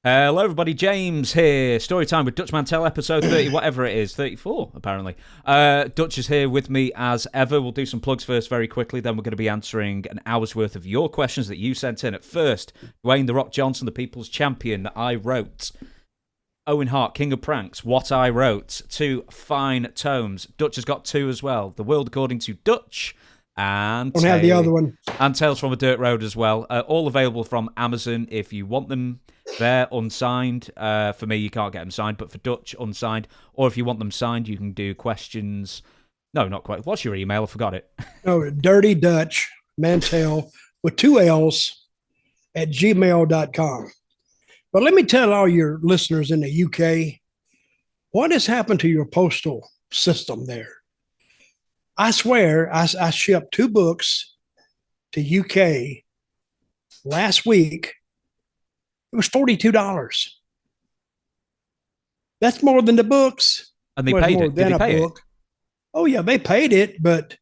Hello, everybody. James here. Story time with Dutch Mantell, episode 30, whatever it is. 34, apparently. Dutch is here with me as ever. We'll do some plugs first very quickly. Then we're going to be answering an hour's worth of your questions that you sent in. At first, Dwayne The Rock Johnson, the People's Champion, that I wrote. Owen Hart, King of Pranks, What I Wrote. 2 fine tomes. Dutch has got 2 as well. The World According to Dutch. And don't have the other one. And Tales from a Dirt Road as well. All available from Amazon if you want them. They're unsigned. For me, you can't get them signed, but for Dutch, unsigned. Or if you want them signed, you can do questions. No, not quite. What's your email? I forgot it. No, Dirty Dutch Mantell with 2 L's at gmail.com. But let me tell all your listeners in the UK, what has happened to your postal system there? I swear, I shipped 2 books to UK last week. It was $42. That's more than the books. And they paid it. Did they pay it? Oh, yeah, they paid it, but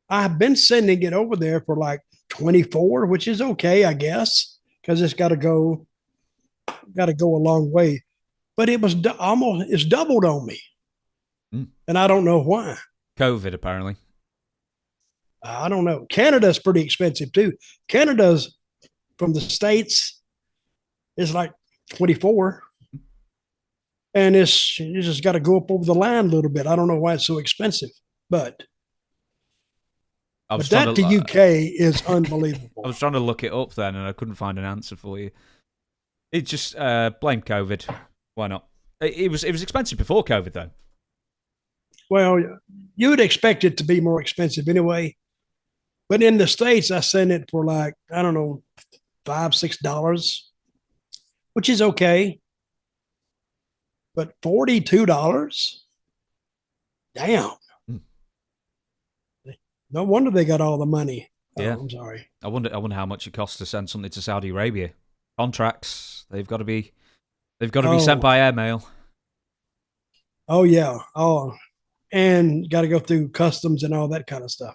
I've been sending it over there for like 24, which is okay, I guess, because it's got to go a long way. But it was it's doubled on me. And I don't know why. COVID, apparently. I don't know. Canada's pretty expensive, too. Canada's from the States is like 24. And you just got to go up over the line a little bit. I don't know why it's so expensive. But that to UK is unbelievable. I was trying to look it up then, and I couldn't find an answer for you. It just blame COVID. Why not? It was expensive before COVID, though. Well, you would expect it to be more expensive anyway. But in the States, I sent it for like, I don't know, $5, $6, which is okay. But $42? Damn. No wonder they got all the money. Yeah. I'm sorry. I wonder how much it costs to send something to Saudi Arabia. Contracts, they've got to be sent by airmail. Oh, yeah. Oh, and got to go through customs and all that kind of stuff.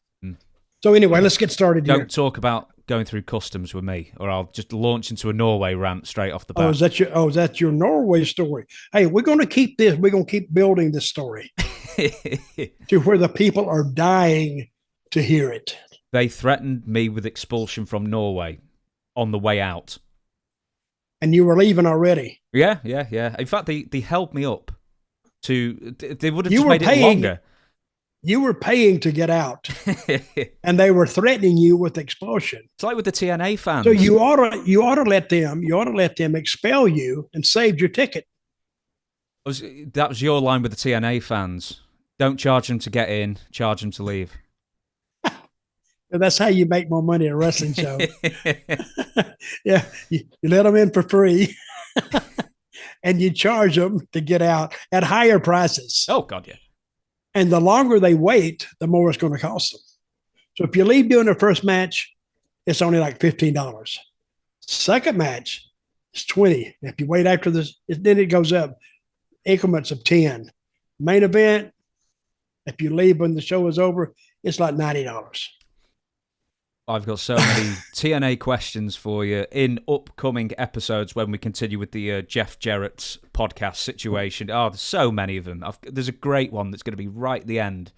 So anyway, let's get started here. Don't talk about going through customs with me, or I'll just launch into a Norway rant straight off the bat. Is that your Norway story? Hey, we're going to keep this. We're going to keep building this story to where the people are dying to hear it. They threatened me with expulsion from Norway on the way out. And you were leaving already? Yeah. In fact, they held me up. They would have just made it longer. You were paying to get out, and they were threatening you with expulsion. It's like with the TNA fans. So you ought to let them expel you and save your ticket. That was your line with the TNA fans. Don't charge them to get in, charge them to leave. That's how you make more money at a wrestling show. Yeah, you let them in for free. And you charge them to get out at higher prices. Oh, God, yeah. And the longer they wait, the more it's going to cost them. So if you leave during the first match, it's only like $15. Second match, it's $20. If you wait after this, then it goes up increments of 10. Main event, if you leave when the show is over, it's like $90. I've got so many TNA questions for you in upcoming episodes when we continue with the Jeff Jarrett podcast situation. Oh, there's so many of them. There's a great one that's going to be right at the end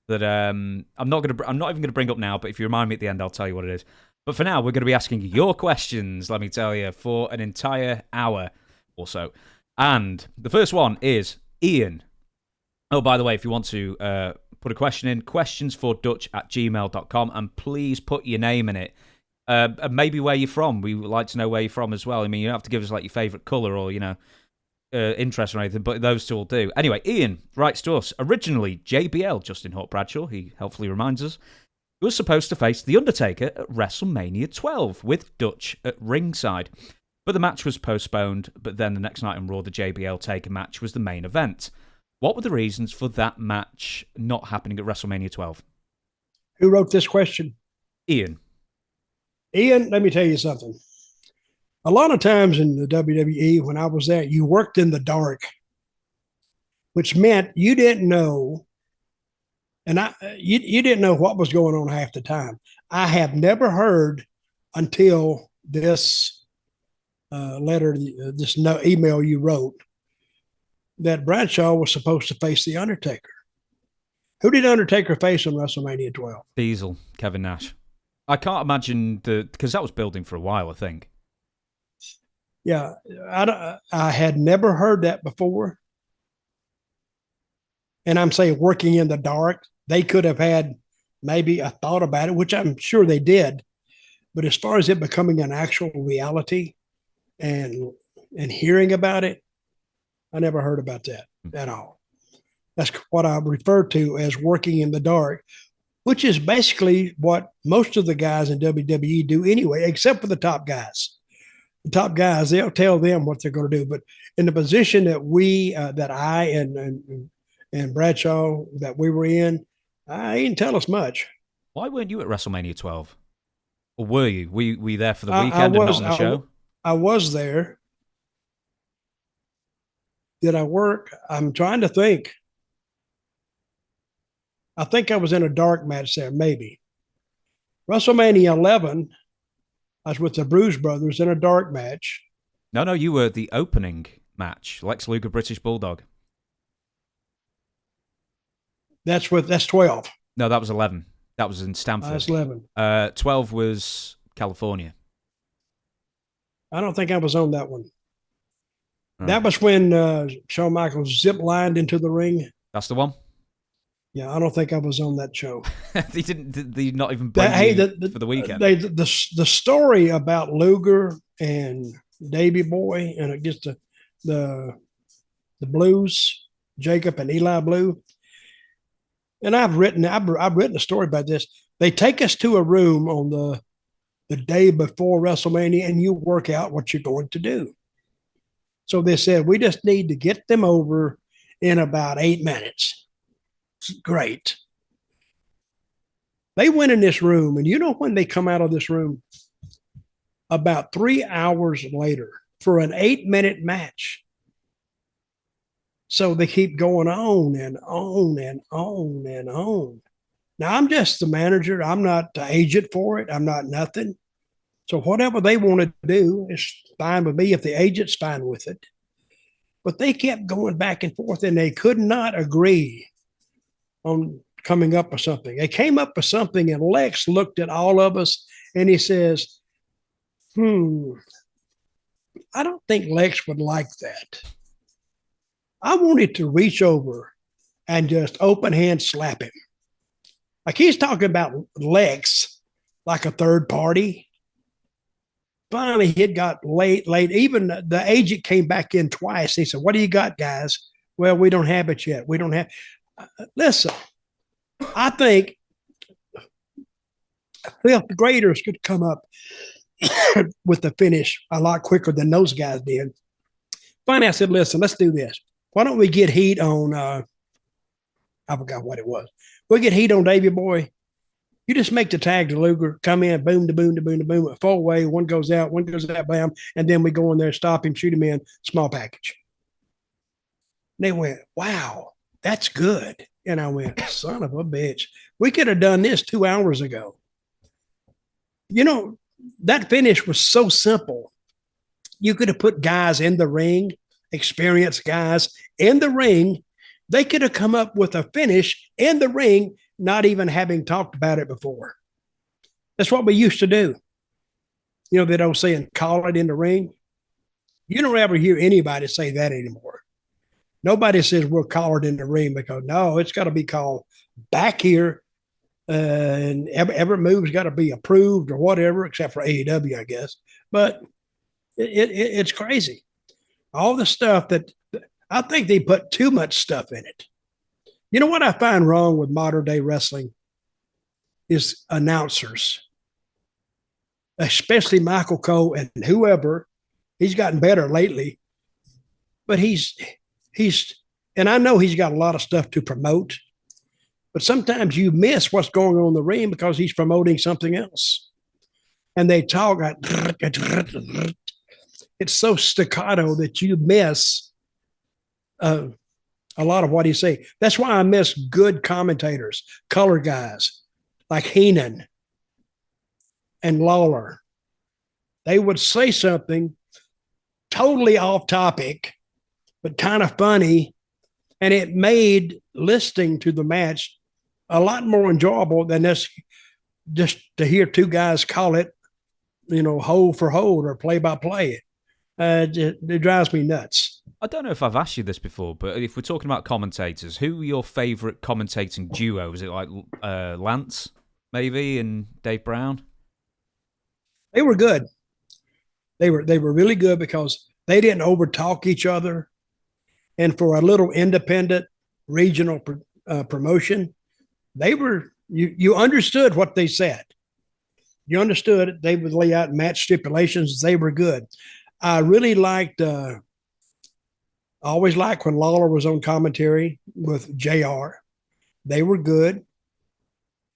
that I'm not even going to bring up now, but if you remind me at the end, I'll tell you what it is. But for now, we're going to be asking your questions, let me tell you, for an entire hour or so. And the first one is Ian. Oh, by the way, if you want to put a question in, questionsfordutch@gmail.com, and please put your name in it. And maybe where you're from. We would like to know where you're from as well. I mean, you don't have to give us like your favourite colour or, interest or anything, but those two will do. Anyway, Ian writes to us, originally JBL, Justin Hawk Bradshaw, he helpfully reminds us, was supposed to face The Undertaker at WrestleMania 12 with Dutch at ringside. But the match was postponed, but then the next night on Raw, the JBL Taker match was the main event. What were the reasons for that match not happening at WrestleMania 12? Who wrote this question? Ian, let me tell you something. A lot of times in the WWE, when I was there, you worked in the dark, which meant you didn't know, and you didn't know what was going on half the time. I have never heard until this letter, this email you wrote, that Bradshaw was supposed to face the Undertaker. Who did Undertaker face on WrestleMania 12? Diesel, Kevin Nash. I can't imagine because that was building for a while, I think. Yeah, I had never heard that before. And I'm saying working in the dark, they could have had maybe a thought about it, which I'm sure they did. But as far as it becoming an actual reality and hearing about it, I never heard about that at all. That's what I refer to as working in the dark, which is basically what most of the guys in WWE do anyway, except for the top guys. The top guys, they'll tell them what they're going to do. But in the position that that I and Bradshaw, that we were in, he didn't tell us much. Why weren't you at WrestleMania 12? Or were you? Were you there for the weekend and not on the show? I was there. Did I work? I'm trying to think. I think I was in a dark match there, maybe. WrestleMania 11, I was with the Bruise Brothers in a dark match. No, you were the opening match. Lex Luger, British Bulldog. That's 12. No, that was 11. That was in Stamford. That's 11. 12 was California. I don't think I was on that one. Right. That was when Shawn Michaels zip-lined into the ring. That's the one? Yeah, I don't think I was on that show. They did not even bring for the weekend. The story about Luger and Davey Boy and against the Blues, Jacob and Eli Blue. And I've written a story about this. They take us to a room on the day before WrestleMania, and you work out what you're going to do. So they said, we just need to get them over in about 8 minutes. Great. They went in this room, and you know when they come out of this room? About 3 hours later for an 8-minute match. So they keep going on and on and on and on. Now, I'm just the manager. I'm not the agent for it. I'm not nothing. So whatever they want to do is fine with me if the agent's fine with it. But they kept going back and forth, and they could not agree on coming up with something. They came up with something, and Lex looked at all of us, and he says, I don't think Lex would like that. I wanted to reach over and just open hand slap him. Like he's talking about Lex like a third party. Finally, it got late. Even the agent came back in twice. He said, what do you got, guys? Well, we don't have it yet. We don't have. Listen, I think fifth graders could come up with the finish a lot quicker than those guys did. Finally, I said, listen, let's do this. Why don't we get heat on, I forgot what it was. We'll get heat on Davey Boy. You just make the tag to Luger, come in, boom, to boom, to boom, to boom, full way. One goes out, bam, and then we go in there, stop him, shoot him in, small package. And they went, wow, that's good. And I went, son of a bitch. We could have done this 2 hours ago. You know, that finish was so simple. You could have put guys in the ring, experienced guys in the ring. They could have come up with a finish in the ring, not even having talked about it before. That's what we used to do. You know, that old saying, call it in the ring. You don't ever hear anybody say that anymore. Nobody says we'll call it in the ring because no, it's got to be called back here. And every move's got to be approved or whatever, except for AEW, I guess. But it's crazy. All the stuff that I think they put too much stuff in it. You know what I find wrong with modern day wrestling is announcers, especially Michael Cole and whoever. He's gotten better lately, but he's, and I know he's got a lot of stuff to promote, but sometimes you miss what's going on in the ring because he's promoting something else. And they talk, it's so staccato that you miss a lot of what he's saying. That's why I miss good commentators, color guys like Heenan and Lawler. They would say something totally off topic, but kind of funny. And it made listening to the match a lot more enjoyable than this, just to hear two guys call it, hold for hold or play by play. It drives me nuts. I don't know if I've asked you this before, but if we're talking about commentators, who are your favourite commentating duo? Is it like Lance, maybe, and Dave Brown? They were good. They were really good because they didn't overtalk each other. And for a little independent regional promotion, they were you understood what they said. You understood it. They would lay out match stipulations. They were good. I really liked. I always liked when Lawler was on commentary with JR. They were good.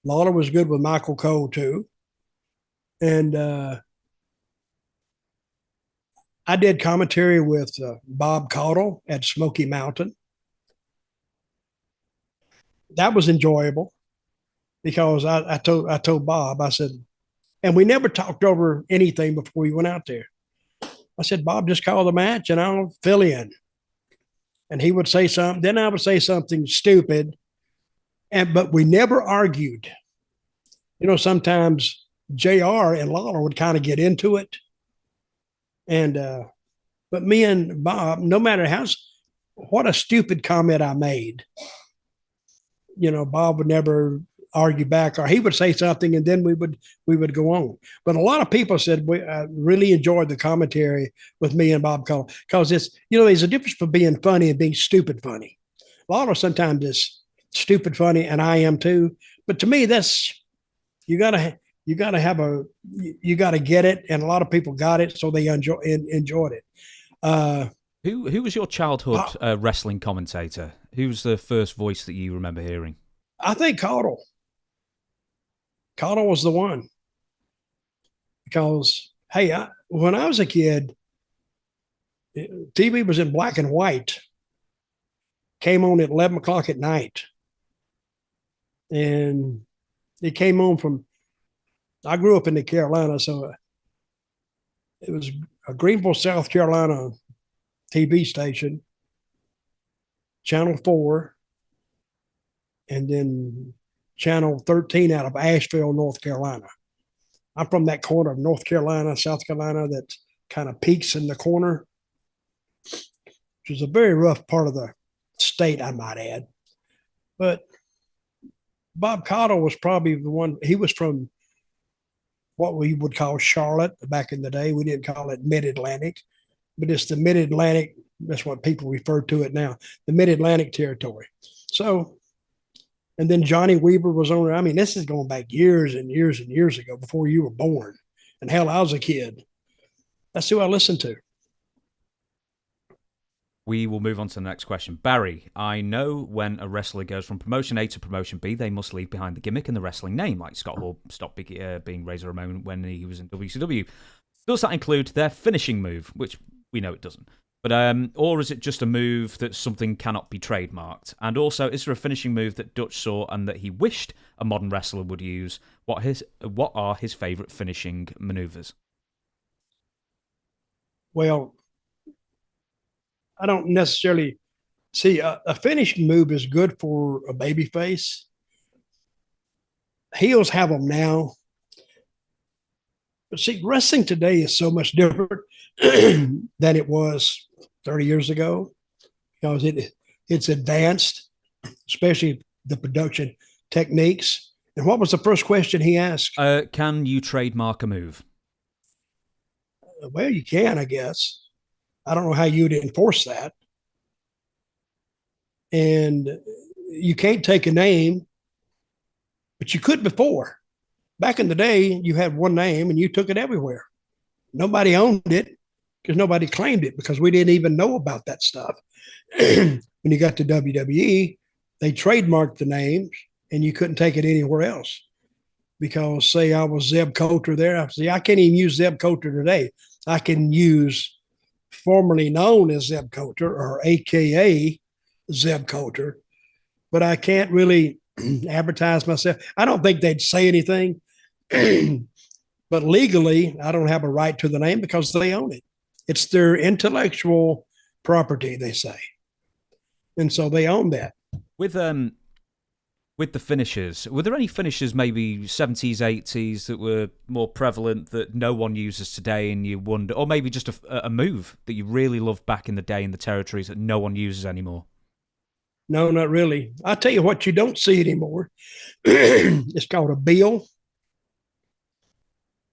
Lawler was good with Michael Cole too, and I did commentary with Bob Caudle at Smoky Mountain. That was enjoyable because I told Bob, I said, and we never talked over anything before we went out there. I said, Bob, just call the match and I'll fill in. And he would say something, then I would say something stupid, but we never argued. Sometimes JR and Lawler would kind of get into it. And but me and Bob, no matter what a stupid comment I made, Bob would never argue back, or he would say something and then we would go on. But a lot of people said I really enjoyed the commentary with me and Bob Cole because it's there's a difference for being funny and being stupid funny. Lawler sometimes is stupid funny, and I am too. But to me, that's you gotta get it, and a lot of people got it, so they enjoyed it. Who was your childhood wrestling commentator? Who was the first voice that you remember hearing? I think Caudle. Caudle was the one. Because, hey, when I was a kid, TV was in black and white. Came on at 11 o'clock at night. And it came on from, I grew up in the Carolina, so it was a Greenville, South Carolina TV station, Channel 4, and then Channel 13 out of Asheville, North Carolina. I'm from that corner of North Carolina, South Carolina, that kind of peaks in the corner, which is a very rough part of the state, I might add. But Bob Caudle was probably the one. He was from what we would call Charlotte back in the day. We didn't call it Mid-Atlantic, but it's the Mid-Atlantic. That's what people refer to it now, the Mid-Atlantic territory. So, and then Johnny Weaver was on there. I mean, this is going back years and years and years ago, before you were born. And hell, I was a kid. That's who I listened to. We will move on to the next question. Barry, I know when a wrestler goes from promotion A to promotion B, they must leave behind the gimmick and the wrestling name, like Scott Hall stopped being Razor Ramon when he was in WCW. Does that include their finishing move, which we know it doesn't? But or is it just a move that something cannot be trademarked? And also, is there a finishing move that Dutch saw and that he wished a modern wrestler would use? What are his favourite finishing maneuvers? Well, I don't necessarily see a finishing move is good for a baby face. Heels have them now. But see, wrestling today is so much different than it was 30 years ago, because it's advanced, especially the production techniques. And what was the first question he asked? Can you trademark a move? Well, you can, I guess. I don't know how you'd enforce that. And you can't take a name, but you could before. Back in the day, you had one name and you took it everywhere. Nobody owned it because nobody claimed it, because we didn't even know about that stuff. When you got to WWE, they trademarked the names and you couldn't take it anywhere else. Because say I was Zeb Colter there, I can't even use Zeb Colter today. I can use formerly known as Zeb Colter, or AKA Zeb Colter, but I can't really advertise myself. I don't think they'd say anything, but legally I don't have a right to the name because they own it. It's their intellectual property, they say. And so they own that. With the finishers, were there any finishers maybe 70s, 80s that were more prevalent that no one uses today and you wonder, or maybe just a move that you really loved back in the day in the territories that no one uses anymore? No, not really. I'll tell you what you don't see anymore. It's called a bill.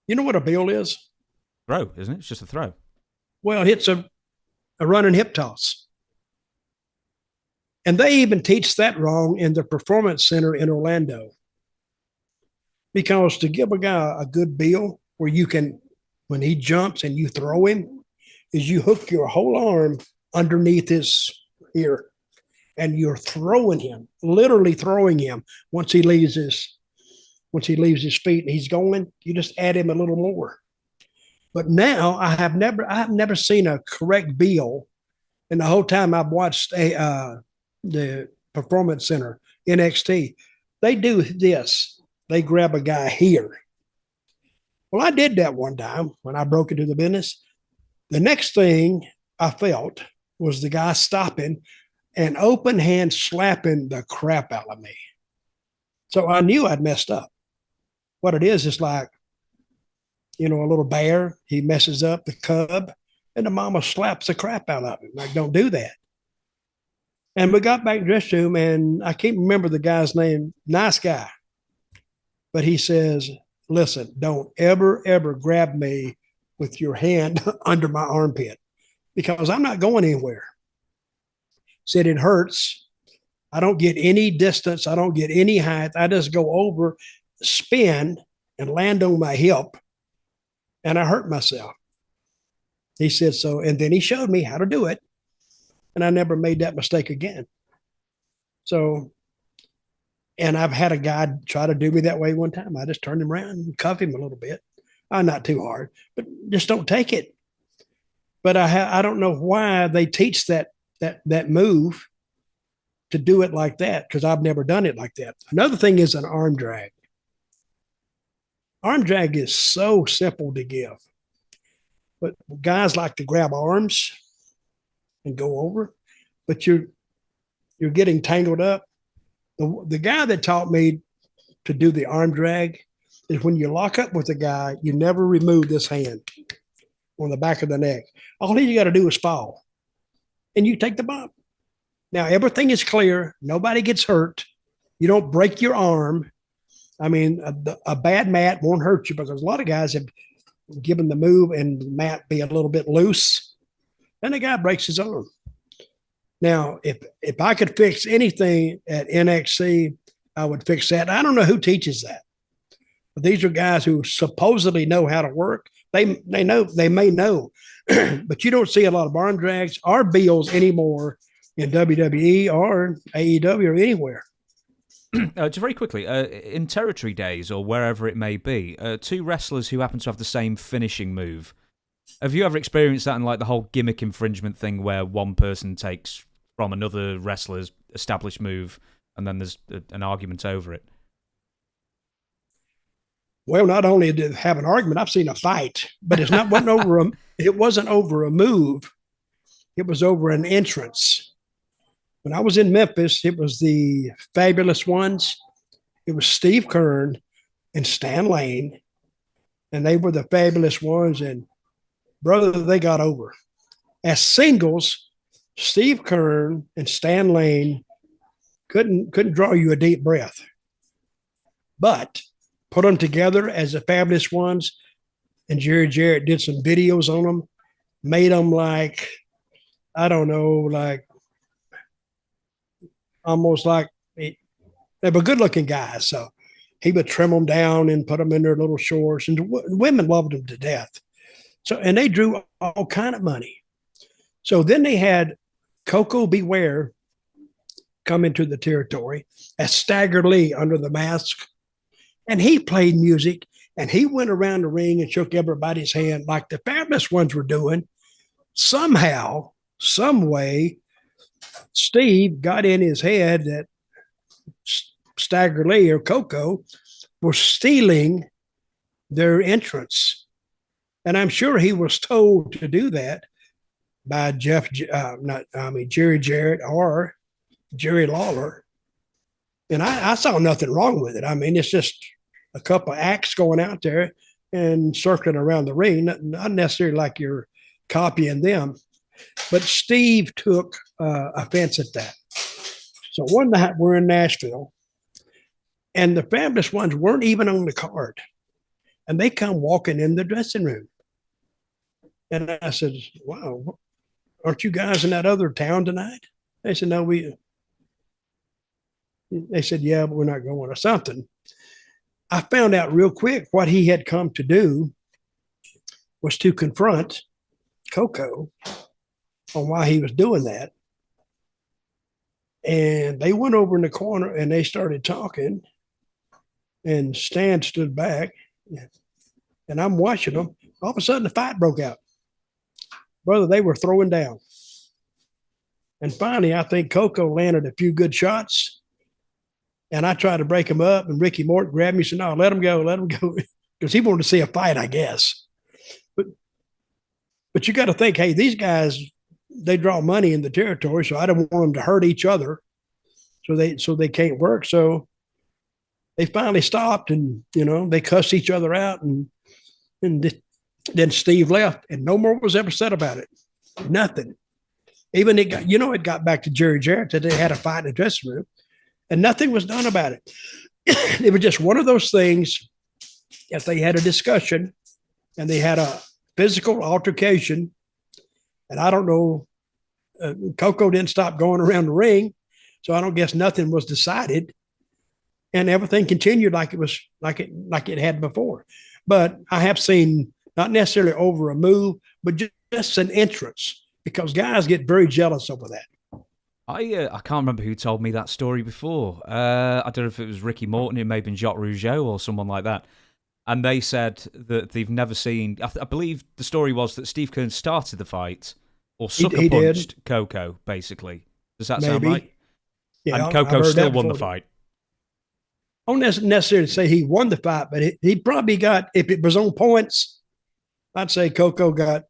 You know what a bill is? Throw, isn't it? It's just a throw. Well, it's a running hip toss. And they even teach that wrong in the Performance Center in Orlando. Because to give a guy a good bill where you can, when he jumps and you throw him, is you hook your whole arm underneath his ear and you're throwing him, literally throwing him once he leaves his feet and he's going, you just add him a little more. But now I have never seen a correct bill in the whole time I've watched the Performance Center, NXT. They do this. They grab a guy here. Well, I did that one time when I broke into the business. The next thing I felt was the guy stopping and open hand slapping the crap out of me. So I knew I'd messed up. What it is like, a little bear, he messes up the cub, and the mama slaps the crap out of him. Like, don't do that. And we got back dressed room, and I can't remember the guy's name, nice guy. But he says, listen, don't ever, ever grab me with your hand under my armpit because I'm not going anywhere. Said it hurts. I don't get any distance. I don't get any height. I just go over, spin, and land on my hip, and I hurt myself. He said so, and then he showed me how to do it, and I never made that mistake again. So, and I've had a guy try to do me that way one time. I just turned him around and cuffed him a little bit. Not too hard, but just don't take it. But I don't know why they teach that move to do it like that because I've never done it like that. Another thing is an arm drag. Arm drag is so simple to give, but guys like to grab arms and go over, but you're getting tangled up. The guy that taught me to do the arm drag is when you lock up with a guy, you never remove this hand on the back of the neck. All you got to do is fall, and you take the bump. Now, everything is clear. Nobody gets hurt. You don't break your arm. I mean, a bad mat won't hurt you because a lot of guys have given the move and the mat be a little bit loose, and the guy breaks his arm. Now, if I could fix anything at NXC, I would fix that. I don't know who teaches that, but these are guys who supposedly know how to work. They may know, but you don't see a lot of arm drags or bills anymore in WWE or AEW or anywhere. Just very quickly, in territory days or wherever it may be, two wrestlers who happen to have the same finishing move. Have you ever experienced that in like the whole gimmick infringement thing where one person takes from another wrestler's established move and then there's an argument over it? Well, not only did they have an argument, I've seen a fight, but it wasn't over a move. It was over an entrance. When I was in Memphis, it was the Fabulous Ones. It was Steve Kern and Stan Lane, and they were the Fabulous Ones. And brother, they got over. As singles, Steve Kern and Stan Lane couldn't draw you a deep breath. But put them together as the Fabulous Ones, and Jerry Jarrett did some videos on them, made them like, I don't know, like almost like they were good-looking guys. So he would trim them down and put them in their little shorts, and women loved them to death. So, and they drew all kind of money. So then they had Koko B. Ware come into the territory as Stagger Lee under the mask. And he played music, and he went around the ring and shook everybody's hand like the Fabulous Ones were doing. Somehow, some way, Steve got in his head that Stagger Lee or Koko were stealing their entrance. And I'm sure he was told to do that by Jerry Jarrett or Jerry Lawler. And I saw nothing wrong with it. I mean, it's just a couple of acts going out there and circling around the ring, not necessarily like you're copying them. But Steve took offense at that. So one night we're in Nashville, and the fabulous ones weren't even on the card. And they come walking in the dressing room. And I said, wow, aren't you guys in that other town tonight? They said, no, they said, yeah, but we're not going or something. I found out real quick what he had come to do was to confront Koko on why he was doing that. And they went over in the corner and they started talking. And Stan stood back, and I'm watching them. All of a sudden, the fight broke out. Brother, they were throwing down. And finally, I think Koko landed a few good shots. And I tried to break him up, and Ricky Morton grabbed me and said, no, let him go, because he wanted to see a fight, I guess. But you got to think, hey, these guys, they draw money in the territory, so I don't want them to hurt each other. So they can't work. So they finally stopped, and they cussed each other out, and then Steve left, and no more was ever said about it. Nothing. Even it got back to Jerry Jarrett that they had a fight in the dressing room, and nothing was done about it. It was just one of those things. If they had a discussion and they had a physical altercation, and I don't know, Koko didn't stop going around the ring, so I don't guess nothing was decided, and everything continued like it had before. But I have seen, not necessarily over a move, but just an entrance, because guys get very jealous over that. I can't remember who told me that story before. I don't know if it was Ricky Morton, it may have been Jacques Rougeau or someone like that. And they said that they've never seen... I believe the story was that Steve Keirn started the fight, or sucker punched Koko, basically. Does that sound right? Yeah, and Koko still won the fight. I don't necessarily say he won the fight, but he probably got, if it was on points, I'd say Koko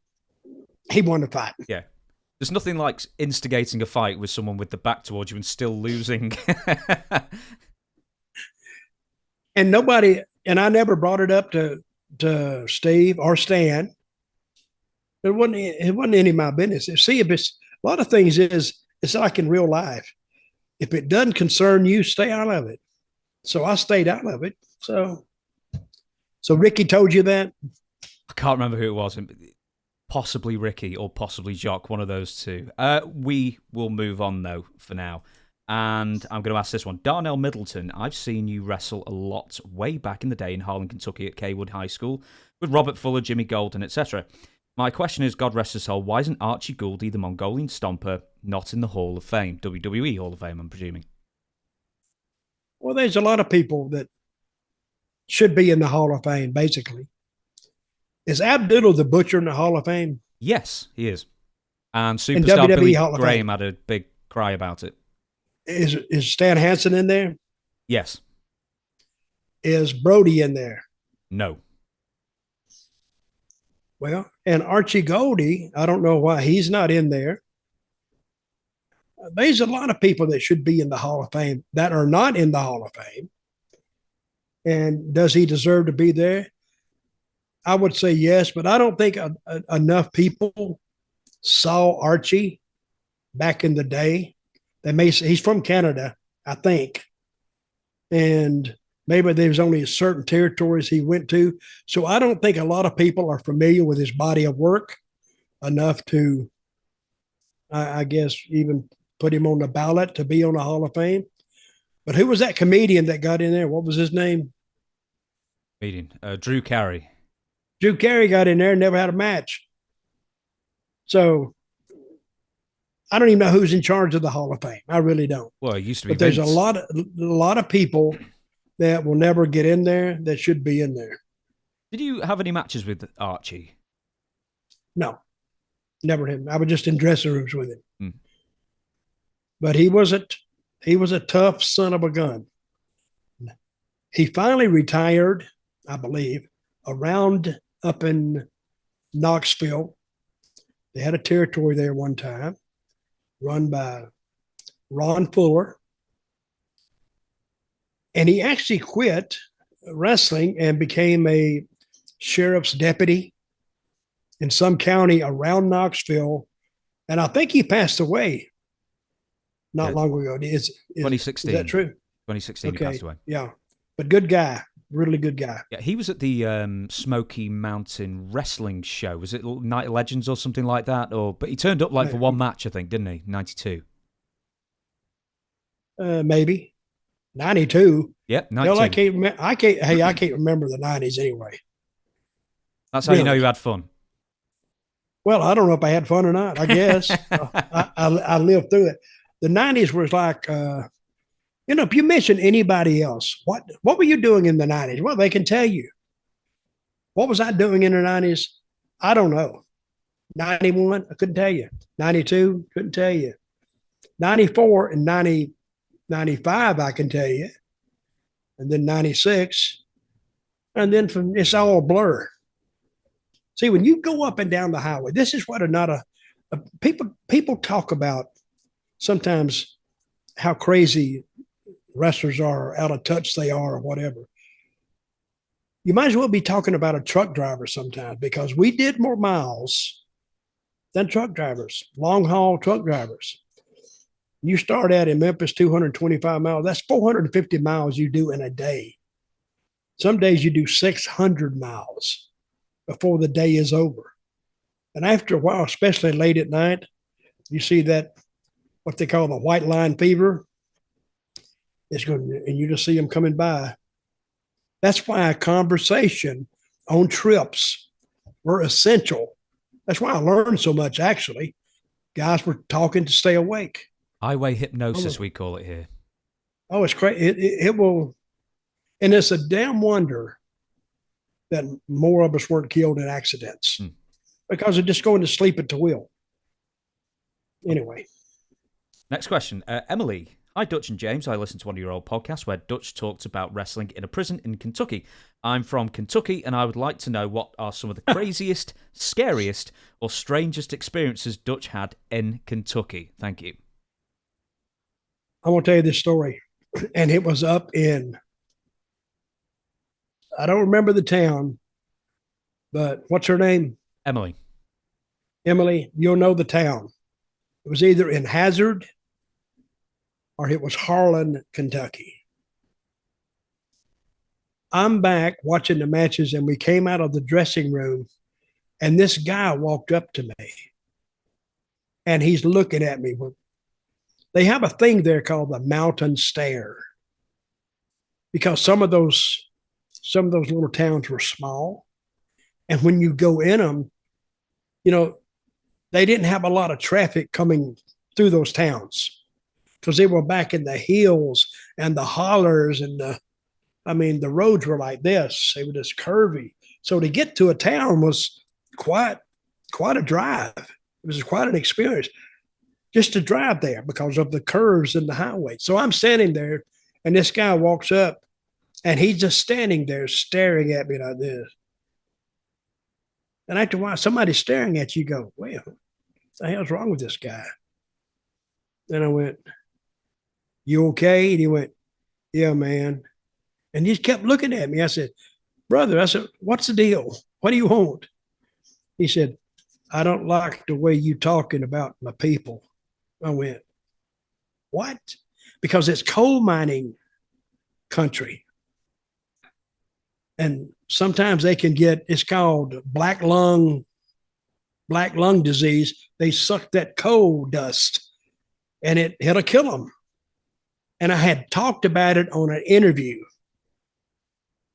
he won the fight. Yeah. There's nothing like instigating a fight with someone with the back towards you and still losing. And I never brought it up to Steve or Stan. It wasn't any of my business. See, if it's a lot of things it's like in real life. If it doesn't concern you, stay out of it. So I stayed out of it. So Ricky told you that? I can't remember who it was. Possibly Ricky or possibly Jock, one of those two. We will move on, though, for now. And I'm going to ask this one. Darnell Middleton, I've seen you wrestle a lot way back in the day in Harlan, Kentucky at Kaywood High School with Robert Fuller, Jimmy Golden, etc. My question is, God rest his soul, why isn't Archie Goldie, the Mongolian Stomper, not in the Hall of Fame? WWE Hall of Fame, I'm presuming. Well, there's a lot of people that should be in the Hall of Fame, basically. Is Abdullah the Butcher in the Hall of Fame? Yes, he is. And superstar Billy Graham had a big cry about it. Is Stan Hansen in there? Yes. Is Brody in there? No. Well, and Archie Goldie, I don't know why he's not in there. There's a lot of people that should be in the Hall of Fame that are not in the Hall of Fame. And does he deserve to be there? I would say yes, but I don't think enough people saw Archie back in the day. He's from Canada, I think. And maybe there's only certain territories he went to. So I don't think a lot of people are familiar with his body of work enough to, I guess, even put him on the ballot to be on the Hall of Fame. But who was that comedian that got in there? What was his name? Comedian. Drew Carey. Drew Carey got in there and never had a match. So I don't even know who's in charge of the Hall of Fame. I really don't. Well, it used to be. But there's a lot of people that will never get in there that should be in there. Did you have any matches with Archie? No, never him. I was just in dressing rooms with him. But he was a tough son of a gun. He finally retired, I believe, around up in Knoxville. They had a territory there one time, run by Ron Fuller. And he actually quit wrestling and became a sheriff's deputy in some county around Knoxville. And I think he passed away not long ago. Is 2016. Is that true? 2016, okay. He passed away. Yeah. But good guy. Really good guy. Yeah, he was at the Smoky Mountain Wrestling Show. Was it Night of Legends or something like that? But he turned up for one match, I think, didn't he? 92. Maybe 92. Yep, 92. Hell, I can't remember the 90s anyway. That's how you know you had fun. Well, I don't know if I had fun or not. I guess I lived through it. The 90s was like, if you mention anybody else, what were you doing in the 90s? Well, they can tell you. What was I doing in the 90s? I don't know. 91, I couldn't tell you. 92, couldn't tell you. 94 and 95, I can tell you. And then 96. And then it's all a blur. See, when you go up and down the highway, this is what people talk about sometimes how crazy wrestlers are, out of touch they are, or whatever. You might as well be talking about a truck driver sometimes, because we did more miles than truck drivers, long haul truck drivers. You start out in Memphis, 225 miles. That's 450 miles you do in a day. Some days you do 600 miles before the day is over. And after a while, especially late at night, you see that, what they call the white line fever. It's going, and you just see them coming by. That's why a conversation on trips were essential. That's why I learned so much, actually. Guys were talking to stay awake. Highway hypnosis, we call it here. Oh, it's crazy. It will, and it's a damn wonder that more of us weren't killed in accidents because of just going to sleep at the wheel. Anyway. Next question. Emily. Hi, Dutch and James. I listened to one of your old podcasts where Dutch talked about wrestling in a prison in Kentucky. I'm from Kentucky, and I would like to know what are some of the craziest, scariest, or strangest experiences Dutch had in Kentucky. Thank you. I want to tell you this story, and it was up in, I don't remember the town, but what's her name? Emily. Emily, you'll know the town. It was either in Hazard or it was Harlan, Kentucky. I'm back watching the matches, and we came out of the dressing room, and this guy walked up to me, and he's looking at me. They have a thing there called the mountain stare, because some of those little towns were small, and when you go in them, they didn't have a lot of traffic coming through those towns because they were back in the hills and the hollers, and the roads were like this. They were just curvy. So to get to a town was quite a drive. It was quite an experience just to drive there because of the curves in the highway. So I'm standing there, and this guy walks up, and he's just standing there staring at me like this. And after a while, somebody's staring at you, go, well, what the hell's wrong with this guy? Then I went, you okay? And he went, yeah, man. And he just kept looking at me. I said, brother, what's the deal? What do you want? He said, I don't like the way you talking about my people. I went, what? Because it's coal mining country. And sometimes they can get, it's called black lung disease. They suck that coal dust, and it'll kill them. And I had talked about it on an interview.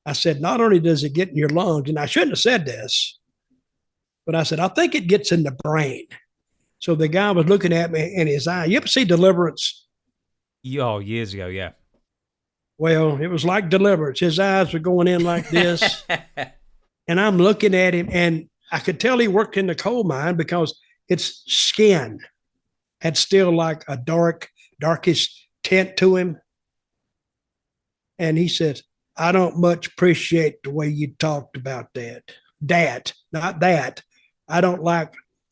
I said, not only does it get in your lungs, and I shouldn't have said this, but I said, I think it gets in the brain. So the guy was looking at me in his eye. You ever see Deliverance? Oh, years ago, yeah. Well, it was like Deliverance. His eyes were going in like this. And I'm looking at him, and I could tell he worked in the coal mine because his skin had still like a darkish tint to him. And he says, I don't much appreciate the way you talked about that. Not that. I don't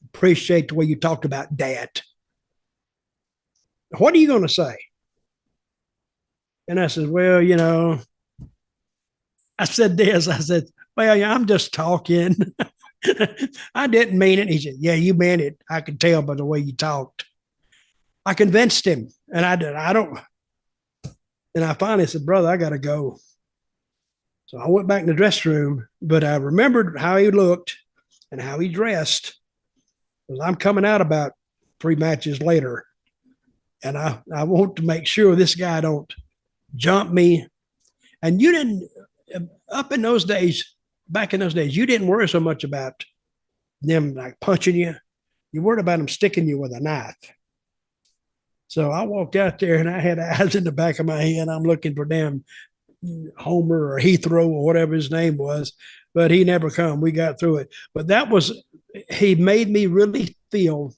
appreciate the way you talked about Dad. What are you going to say? And I said, well, I said this. I said, well, yeah, I'm just talking. I didn't mean it. He said, yeah, you meant it. I could tell by the way you talked. I convinced him, and I did. And I finally said, brother, I got to go. So I went back in the dressing room, but I remembered how he looked and how he dressed. Because I'm coming out about 3 matches later, and I want to make sure this guy don't jump me. And you didn't, back in those days, you didn't worry so much about them like punching you. You worried about them sticking you with a knife. So I walked out there and I had eyes in the back of my head. I'm looking for damn Homer or Heathrow or whatever his name was, but he never come. We got through it. But he made me really feel,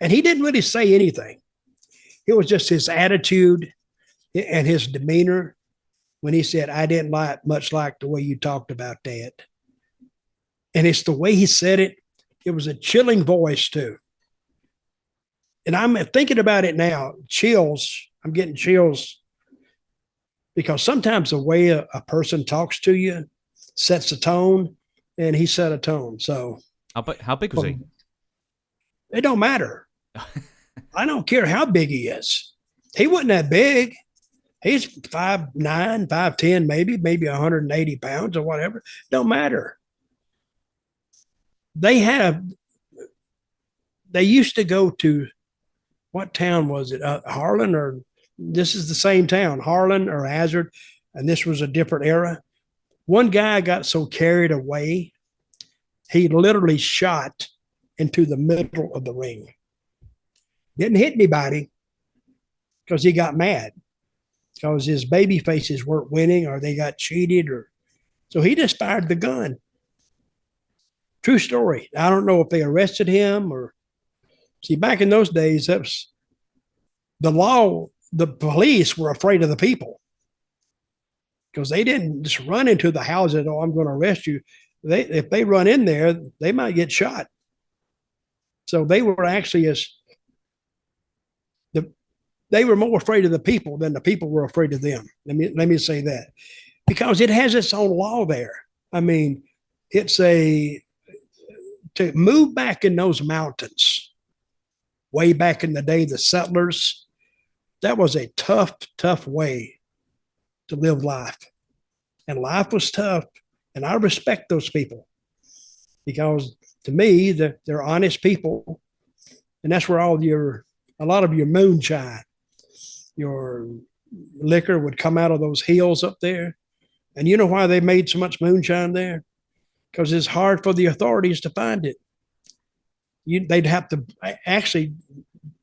and he didn't really say anything. It was just his attitude and his demeanor when he said, I didn't much like the way you talked about Dad. And it's the way he said it. It was a chilling voice too. And I'm thinking about it now, chills. I'm getting chills because sometimes the way a person talks to you sets a tone, and he set a tone. So how big was he? It don't matter. I don't care how big he is. He wasn't that big. He's 5'9", 5'10", maybe 180 pounds or whatever. Don't matter. They used to go to, what town was it? Harlan, or this is the same town, Harlan or Hazard, and this was a different era. One guy got so carried away, he literally shot into the middle of the ring. Didn't hit anybody because he got mad because his baby faces weren't winning or they got cheated, or so he just fired the gun. True story. I don't know if they arrested him or see, back in those days, that was the law. The police were afraid of the people because they didn't just run into the houses. Oh, I'm going to arrest you. If they run in there, they might get shot. So they were actually they were more afraid of the people than the people were afraid of them. Let me say that, because it has its own law there. I mean, to move back in those mountains, way back in the day, the settlers, that was a tough way to live life. And life was tough. And I respect those people because to me, they're honest people. And that's where a lot of your moonshine, your liquor would come out of those hills up there. And you know why they made so much moonshine there? Because it's hard for the authorities to find it. They'd have to actually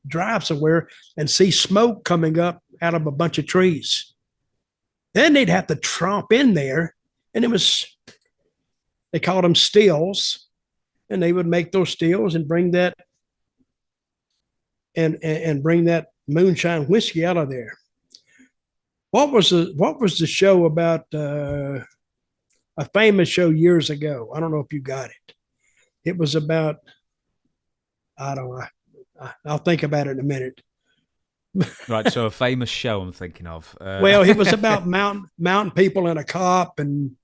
drive somewhere and see smoke coming up out of a bunch of trees. Then they'd have to tromp in there, and they called them stills, and they would make those stills and bring that and bring that moonshine whiskey out of there. What was the show about a famous show years ago? I don't know if you got it. It was about, I don't know. I'll think about it in a minute. Right, so a famous show I'm thinking of. Well, it was about mountain people and a cop, and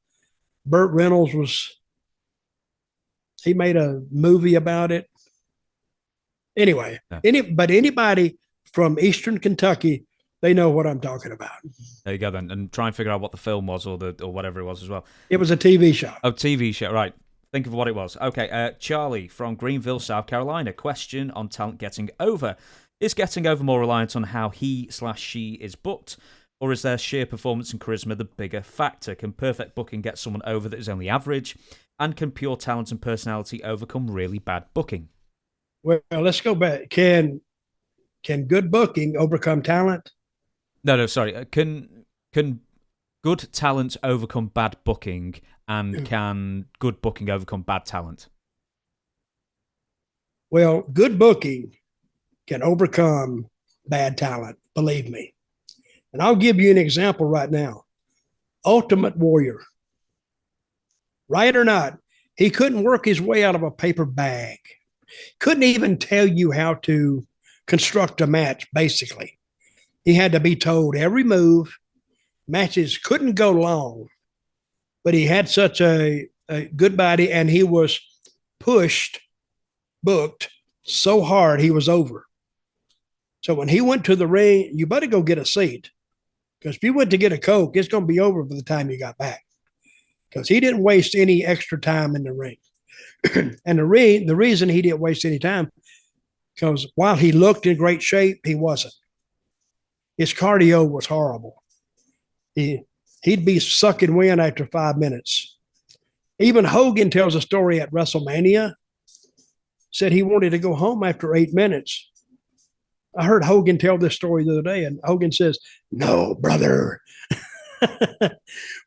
Burt Reynolds he made a movie about it. Anyway, but anybody from Eastern Kentucky, they know what I'm talking about. There you go then, and try and figure out what the film was or whatever it was as well. It was a TV show. Oh, TV show, right. Think of what it was. Okay, Charlie from Greenville, South Carolina. Question on talent getting over. Is getting over more reliant on how he/she is booked, or is their sheer performance and charisma the bigger factor? Can perfect booking get someone over that is only average? And can pure talent and personality overcome really bad booking? Well, let's go back. Can good booking overcome talent? No, sorry. Can good talent overcome bad booking, and can good booking overcome bad talent? Well, good booking can overcome bad talent, believe me. And I'll give you an example right now. Ultimate Warrior. Right or not, He couldn't work his way out of a paper bag. Couldn't even tell you how to construct a match, basically. He had to be told every move. Matches couldn't go long, but he had such a good body, and he was booked so hard he was over. So when he went to the ring, you better go get a seat, because if you went to get a Coke, it's going to be over by the time you got back, because he didn't waste any extra time in the ring. And the reason he didn't waste any time, because while he looked in great shape, he wasn't. His cardio was horrible. He'd be sucking wind after 5 minutes. Even Hogan tells a story at WrestleMania, said he wanted to go home after 8 minutes. I heard Hogan tell this story the other day, and Hogan says, "No, brother,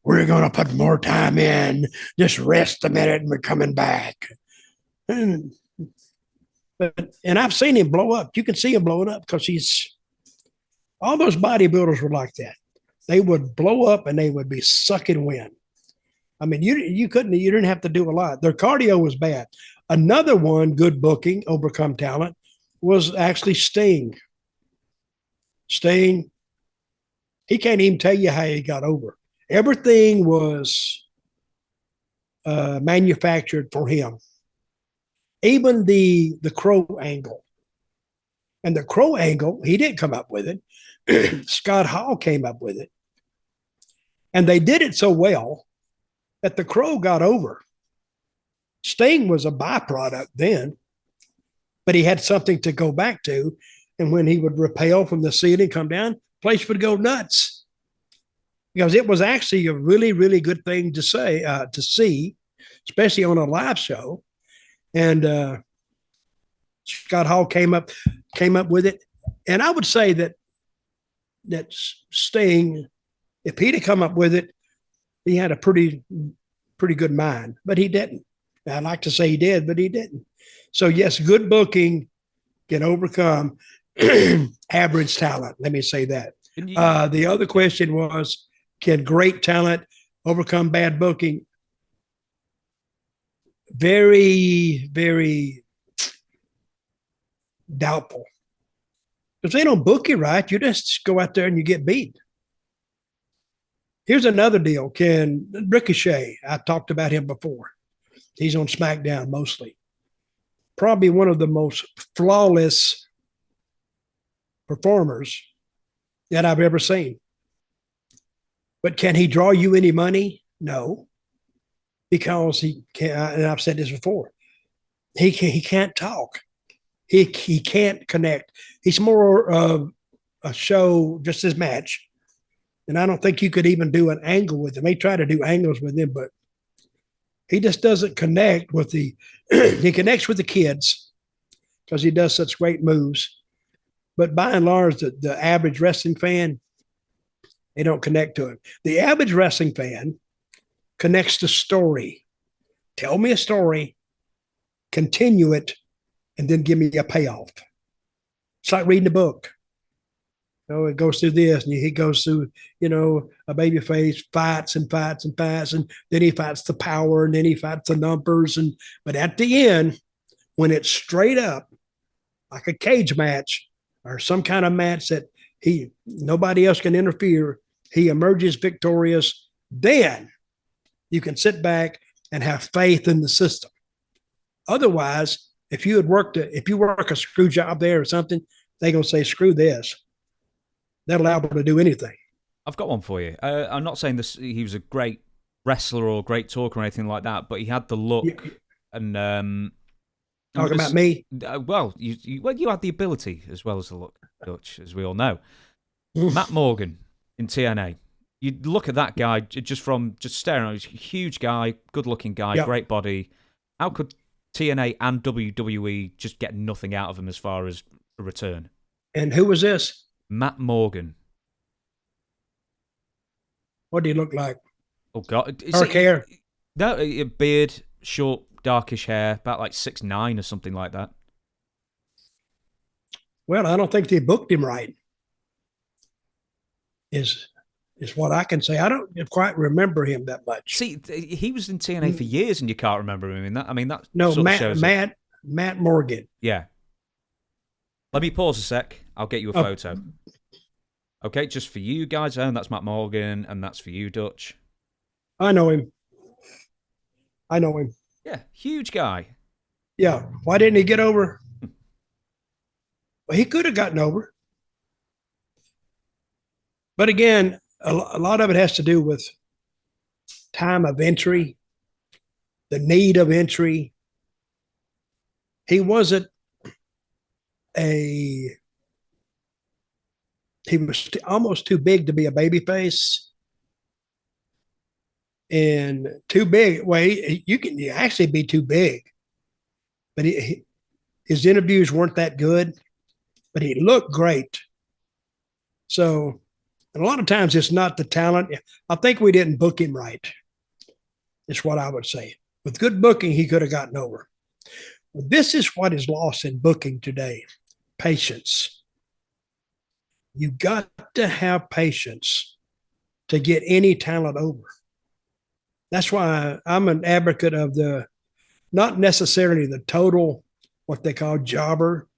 we're going to put more time in. Just rest a minute and we're coming back." And I've seen him blow up. You can see him blowing up, because all those bodybuilders were like that. They would blow up and they would be sucking wind. I mean, you didn't have to do a lot. Their cardio was bad. Another one, good booking, overcome talent, was actually Sting. Sting, he can't even tell you how he got over. Everything was manufactured for him. Even the crow angle. And the crow angle, he didn't come up with it. Scott Hall came up with it. And they did it so well that the crow got over. Sting was a byproduct then, but he had something to go back to. And when he would rappel from the ceiling, come down, place would go nuts. Because it was actually a really, really good thing to see, especially on a live show. And Scott Hall came up with it. And I would say that Sting, if he'd have come up with it, he had a pretty good mind, but he didn't. I'd like to say he did, but he didn't. So yes, good booking can overcome average talent. Let me say that. The other question was, can great talent overcome bad booking? Very, very doubtful. Because they don't book you right, you just go out there and you get beat. Here's another deal. Can Ricochet, I talked about him before. He's on SmackDown mostly. Probably one of the most flawless performers that I've ever seen. But can he draw you any money? No. Because he can't, and I've said this before, he can't talk. He can't connect. He's more of a show, just his match. And I don't think you could even do an angle with him. They try to do angles with him, but he just doesn't connect with he connects with the kids because he does such great moves. But by and large, the average wrestling fan, they don't connect to him. The average wrestling fan connects to story. Tell me a story, continue it, and then give me a payoff. It's like reading a book. It goes through this, and he goes through, a baby face fights and fights and fights, and then he fights the power, and then he fights the numbers, but at the end, when it's straight up, like a cage match or some kind of match that nobody else can interfere, he emerges victorious. Then you can sit back and have faith in the system. Otherwise, if you work a screw job there or something, they're gonna say, screw this. They're liable to do anything. I've got one for you. I'm not saying he was a great wrestler or great talker or anything like that, but he had the look and talking about me. Well, you had the ability as well as the look, Dutch, as we all know. Matt Morgan in TNA. You look at that guy just staring at him. He's a huge guy, good-looking guy, great body. How could TNA and WWE just get nothing out of him as far as a return? And who was this? Matt Morgan. What do you look like? Oh, God. Dark hair? No, a beard, short, darkish hair, about like 6'9" or something like that. Well, I don't think they booked him right. is what I can say. I don't quite remember him that much. See, he was in TNA for years, and you can't remember him in that. I mean, that No, sort of shows it. Matt Morgan. Yeah. Let me pause a sec. I'll get you a photo. Okay, just for you guys, and that's Matt Morgan, and that's for you, Dutch. I know him. Yeah, huge guy. Yeah. Why didn't he get over? Well, he could have gotten over. But again, a lot of it has to do with time of entry, the need of entry. He wasn't he was almost too big to be a babyface, and too big. Well, you can actually be too big, but his interviews weren't that good, but he looked great. So, and a lot of times it's not the talent. I think we didn't book him right. Is what I would say. With good booking, he could have gotten over. This is what is lost in booking today: patience. You got to have patience to get any talent over. That's why I'm an advocate of not necessarily the total, what they call jobber,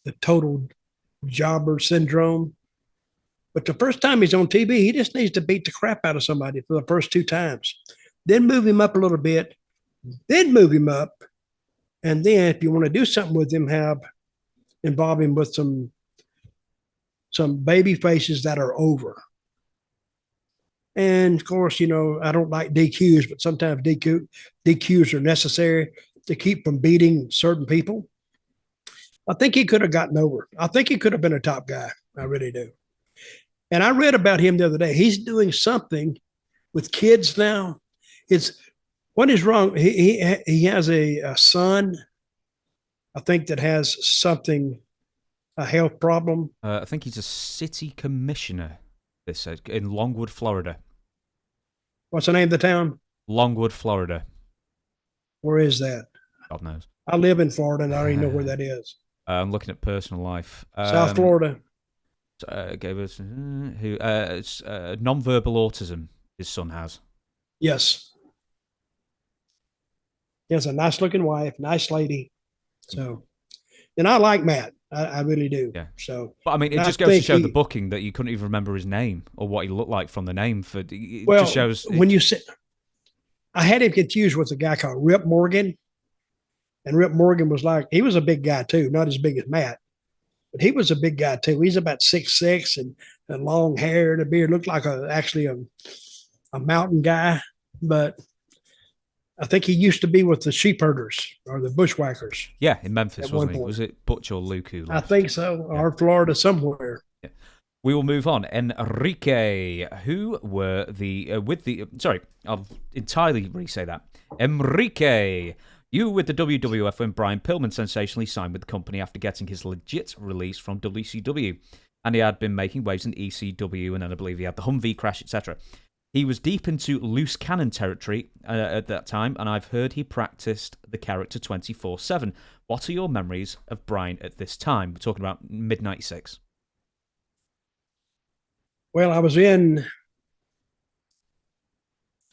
the total jobber syndrome. But the first time he's on TV, he just needs to beat the crap out of somebody for the first 2 times. Then move him up a little bit, then move him up. And then if you want to do something with him, involve him with some baby faces that are over. And of course, I don't like DQs, but sometimes DQs are necessary to keep from beating certain people. I think he could have gotten over. I think he could have been a top guy. I really do. And I read about him the other day. He's doing something with kids now. What is wrong? He has a son, I think, that has a health problem. I think he's a city commissioner. This says in Longwood, Florida. What's the name of the town? Longwood, Florida. Where is that? God knows. I live in Florida, and I don't even know where that is. I'm looking at personal life. South Florida. Gave us it's non-verbal autism. His son has. Yes. He has a nice-looking wife, nice lady. So, and I like Matt. I really do. Yeah. So, but I mean, it just goes to show the booking that you couldn't even remember his name or what he looked like from the name. Just shows when you said, I had him confused with a guy called Rip Morgan, and Rip Morgan he was a big guy too, not as big as Matt, but he was a big guy too. He's about 6'6" and long hair and a beard. Looked like actually a mountain guy, but I think he used to be with the sheep herders or the bushwhackers. Yeah, in Memphis, wasn't he? Was it Butch or Luke who left? I think so, or Florida somewhere. Yeah. We will move on. Enrique, who were sorry, I'll entirely re-say that. Enrique, you were with the WWF when Brian Pillman sensationally signed with the company after getting his legit release from WCW. And he had been making waves in ECW, and then I believe he had the Humvee crash, etc. He was deep into loose cannon territory at that time, and I've heard he practiced the character 24/7. What are your memories of Brian at this time? We're talking about mid-96. Well, I was in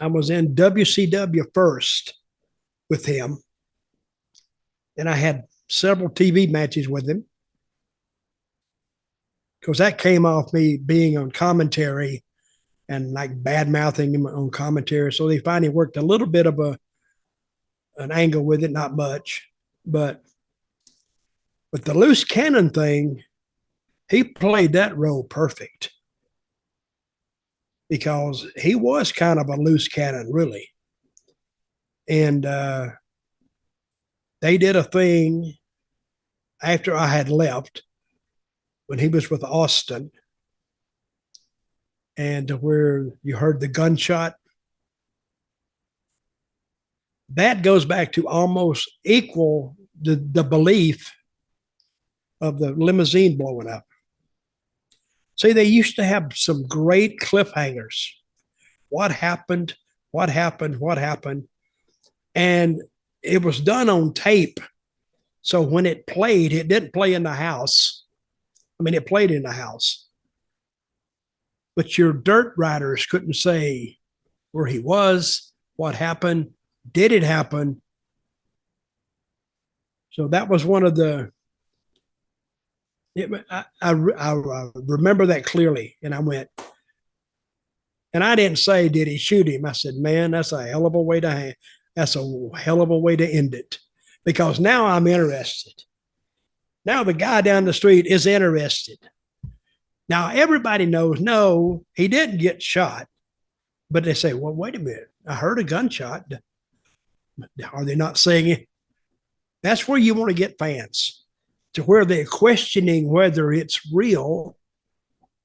WCW first with him, and I had several TV matches with him because that came off me being on commentary and like bad mouthing him on commentary. So they finally worked a little bit of an angle with it, not much, but with the loose cannon thing, he played that role perfect because he was kind of a loose cannon, really. And they did a thing after I had left when he was with Austin, and where you heard the gunshot. That goes back to almost equal the belief of the limousine blowing up. See, they used to have some great cliffhangers. What happened? What happened? What happened? And it was done on tape. So when it played, it didn't play in the house. I mean, it played in the house. but your dirt riders couldn't say where he was, what happened, did it happen. So that was one of the. I remember that clearly, and I went, and I didn't say, "Did he shoot him?" I said, "Man, that's a hell of a way to end it," because now I'm interested. Now the guy down the street is interested. Now everybody knows, no, he didn't get shot, but they say, "Well, wait a minute, I heard a gunshot." Are they not saying it? That's where you want to get fans, to where they're questioning whether it's real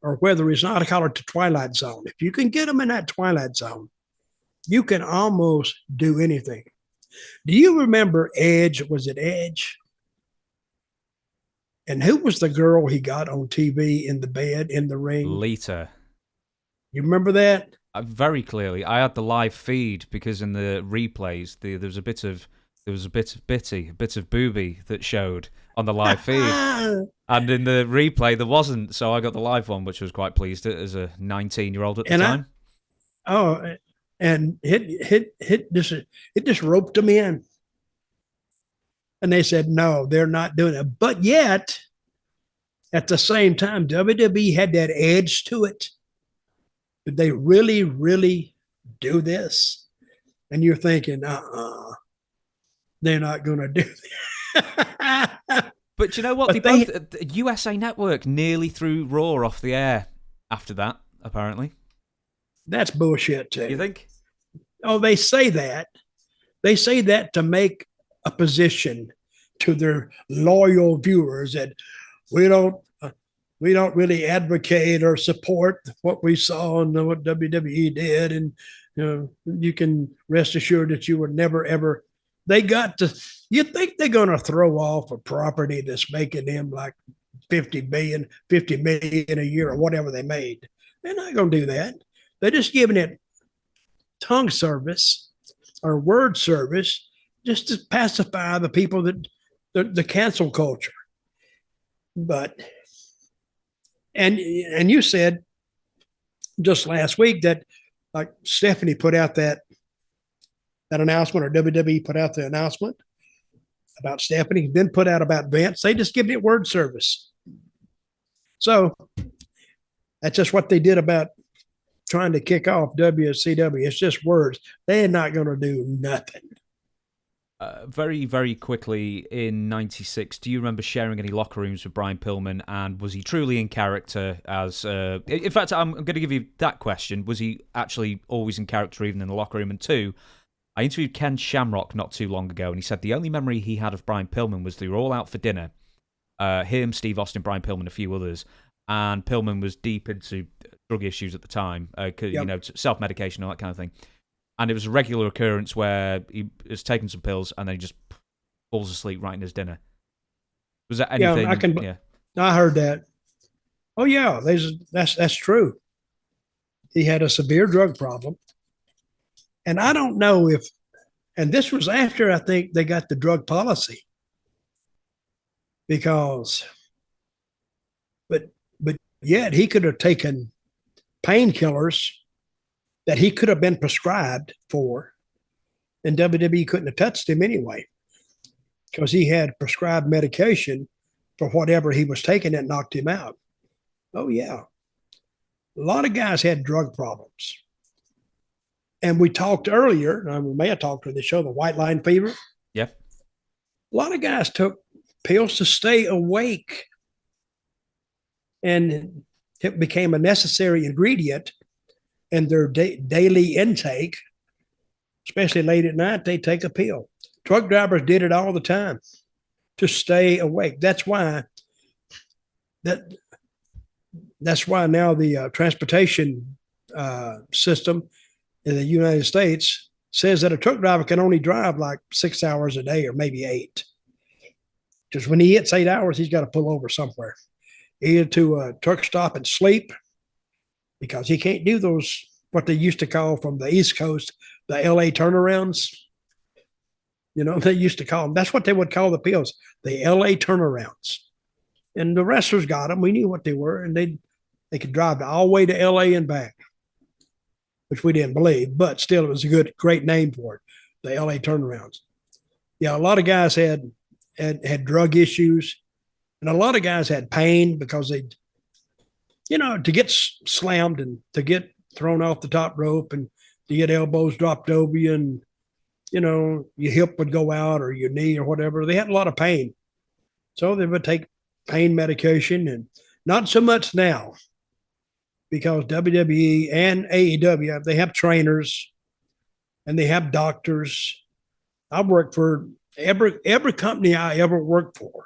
or whether it's not. I call it the twilight zone. If you can get them in that twilight zone, you can almost do anything. Do you remember Edge? Was it Edge? And who was the girl he got on TV in the bed, in the ring? Lita. You remember that? Very clearly. I had the live feed because in the replays, there was a bit of bitty, a bit of booby that showed on the live feed. And in the replay, there wasn't. So I got the live one, which I was quite pleased at as a 19-year-old at the time. And it just roped them in. And they said, no, they're not doing it. But yet, at the same time, WWE had that edge to it. Did they really, really do this? And you're thinking, they're not going to do that. But you know what? USA Network nearly threw Raw off the air after that, apparently. That's bullshit, too. You think? Oh, they say that. They say that to make a position to their loyal viewers that we don't really advocate or support what we saw and what WWE did, and you can rest assured that you would never ever. They got to. You think they're going to throw off a property that's making them like 50 million a year or whatever they made? They're not going to do that. They're just giving it tongue service or word service just to pacify the people that the cancel culture. But and you said just last week that like Stephanie put out that announcement, or WWE put out the announcement about Stephanie, then put out about Vince. They just give it word service. So that's just what they did about trying to kick off WCW. It's just words. They're not going to do nothing. Very, very quickly, in '96, do you remember sharing any locker rooms with Brian Pillman, and was he truly in character as... in fact, I'm going to give you that question. Was he actually always in character even in the locker room? And two, I interviewed Ken Shamrock not too long ago, and he said the only memory he had of Brian Pillman was they were all out for dinner. Him, Steve Austin, Brian Pillman, a few others. And Pillman was deep into drug issues at the time, self-medication, all that kind of thing. And it was a regular occurrence where he was taking some pills and then he just falls asleep right in his dinner. Was that anything? Yeah, I heard that. Oh yeah, that's true. He had a severe drug problem, and I don't know if, and this was after I think they got the drug policy, because, but yet he could have taken painkillers that he could have been prescribed for, and WWE couldn't have touched him anyway, because he had prescribed medication for whatever he was taking that knocked him out. Oh, yeah. A lot of guys had drug problems. And we talked earlier, we may have talked on the show, the white line fever. Yeah. A lot of guys took pills to stay awake, and it became a necessary ingredient in their daily intake, especially late at night. They take a pill. Truck drivers did it all the time to stay awake. That's why now the transportation system in the United States says that a truck driver can only drive like 6 hours a day, or maybe 8. Because when he hits 8 hours, he's got to pull over somewhere, either to a truck stop and sleep, because he can't do those, what they used to call from the East Coast, the LA turnarounds. They used to call them, that's what they would call the pills, the LA turnarounds. And the wrestlers got them. We knew what they were, and They could drive all the way to LA and back, which we didn't believe, but still it was a great name for it, the LA turnarounds. Yeah, a lot of guys had drug issues, and a lot of guys had pain because they, to get slammed and to get thrown off the top rope and to get elbows dropped over you, and your hip would go out or your knee or whatever. They had a lot of pain, so they would take pain medication, and not so much now because WWE and AEW, they have trainers and they have doctors. I've worked for every company I ever worked for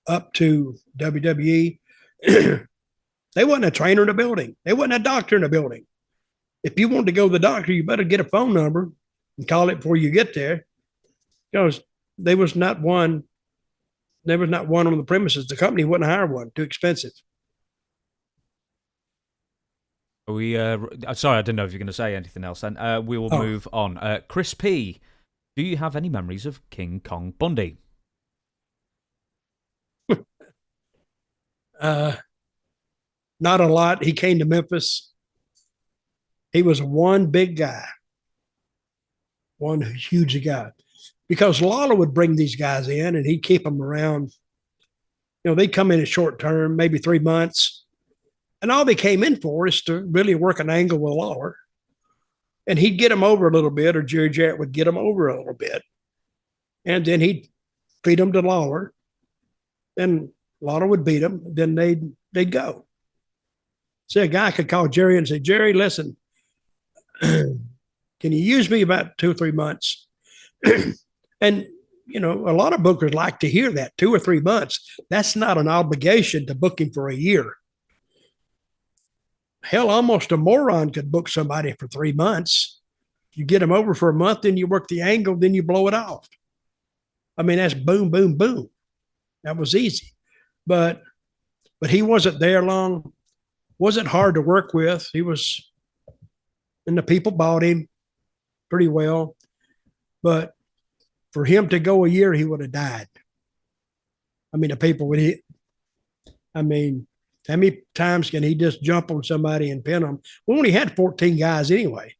up to WWE. They wasn't a trainer in the building. They wasn't a doctor in the building. If you want to go to the doctor, you better get a phone number and call it before you get there, because there was not one on the premises. The company wouldn't hire one. Too expensive. We sorry, I didn't know if you were going to say anything else. Then we will move on. Chris P, do you have any memories of King Kong Bundy? Not a lot. He came to Memphis. He was one big guy, one huge guy, because Lawler would bring these guys in and he'd keep them around. They'd come in a short term, maybe 3 months. And all they came in for is to really work an angle with Lawler. And he'd get them over a little bit, or Jerry Jarrett would get them over a little bit. And then he'd feed them to Lawler. And Lawler would beat them. Then they'd go. So a guy could call Jerry and say, Jerry, listen, can you use me about 2 or 3 months? And, a lot of bookers like to hear that, 2 or 3 months. That's not an obligation to book him for a year. Hell, almost a moron could book somebody for 3 months. You get them over for a month, then you work the angle, then you blow it off. I mean, that's boom, boom, boom. That was easy. But he wasn't there long. Wasn't hard to work with. He was, and the people bought him pretty well. But for him to go a year, he would have died. I mean, the people would how many times can he just jump on somebody and pin them? We only had 14 guys anyway.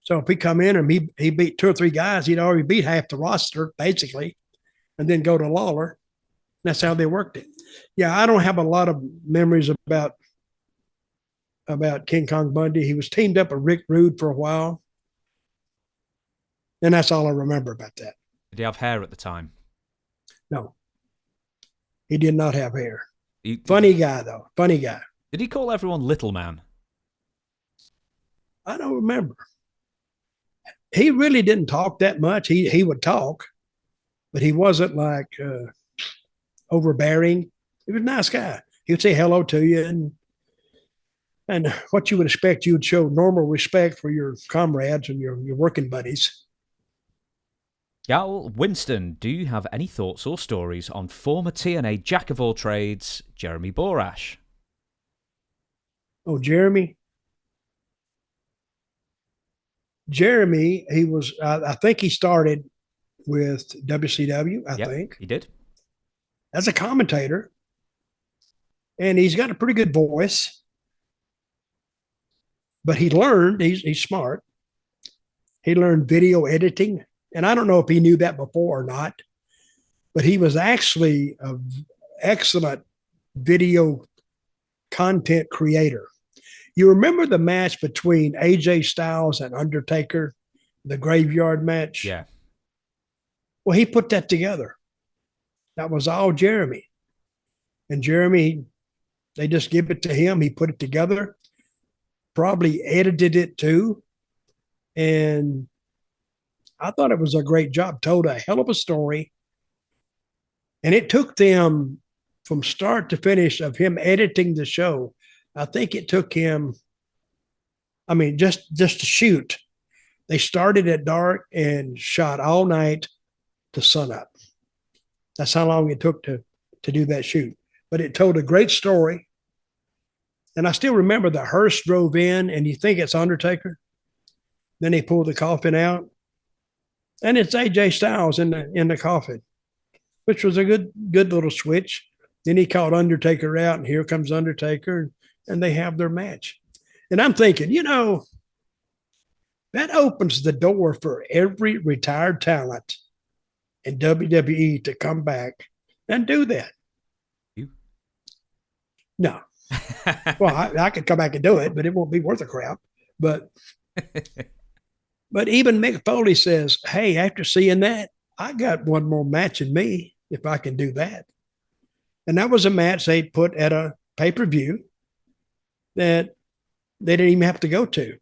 So if he come in and he beat 2 or 3 guys, he'd already beat half the roster, basically, and then go to Lawler. That's how they worked it. Yeah, I don't have a lot of memories about King Kong Bundy. He was teamed up with Rick Rude for a while. And that's all I remember about that. Did he have hair at the time? No. He did not have hair. Funny guy, though. Funny guy. Did he call everyone Little Man? I don't remember. He really didn't talk that much. He would talk, but he wasn't like overbearing. He was a nice guy. He would say hello to you, and what you would expect, you would show normal respect for your comrades and your working buddies. Gal Winston, do you have any thoughts or stories on former TNA jack of all trades, Jeremy Borash? Oh, Jeremy. He was, I think he started with WCW, I think. He did. As a commentator. And he's got a pretty good voice. But he learned, he's smart. He learned video editing. And I don't know if he knew that before or not, but he was actually an excellent video content creator. You remember the match between AJ Styles and Undertaker, the graveyard match? Yeah. Well, he put that together. That was all Jeremy. And Jeremy, they just give it to him. He put it together, probably edited it too. And I thought it was a great job, told a hell of a story. And it took them from start to finish of him editing the show. I think it took him, just to shoot. They started at dark and shot all night to sunup. That's how long it took to do that shoot. But it told a great story. And I still remember the hearse drove in and you think it's Undertaker. Then they pulled the coffin out. And it's AJ Styles in the coffin, which was a good little switch. Then he called Undertaker out, and here comes Undertaker. and they have their match. And I'm thinking, that opens the door for every retired talent in WWE to come back and do that. You? No. Well, I could come back and do it, but it won't be worth a crap. But even Mick Foley says, hey, after seeing that, I got one more match in me if I can do that. And that was a match they put at a pay-per-view that they didn't even have to go to.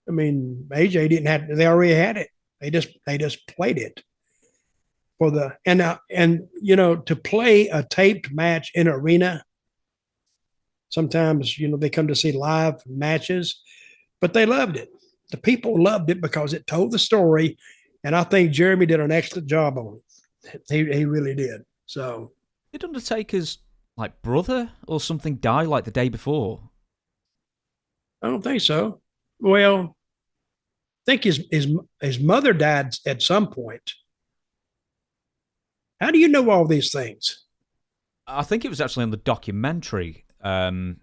I mean, AJ didn't have, they already had it. They just played it for the, and to play a taped match in an arena. Sometimes, they come to see live matches, but they loved it. The people loved it because it told the story. And I think Jeremy did an excellent job on it. He really did. So, did Undertaker's brother or something die the day before? I don't think so. Well, I think his mother died at some point. How do you know all these things? I think it was actually on the documentary. I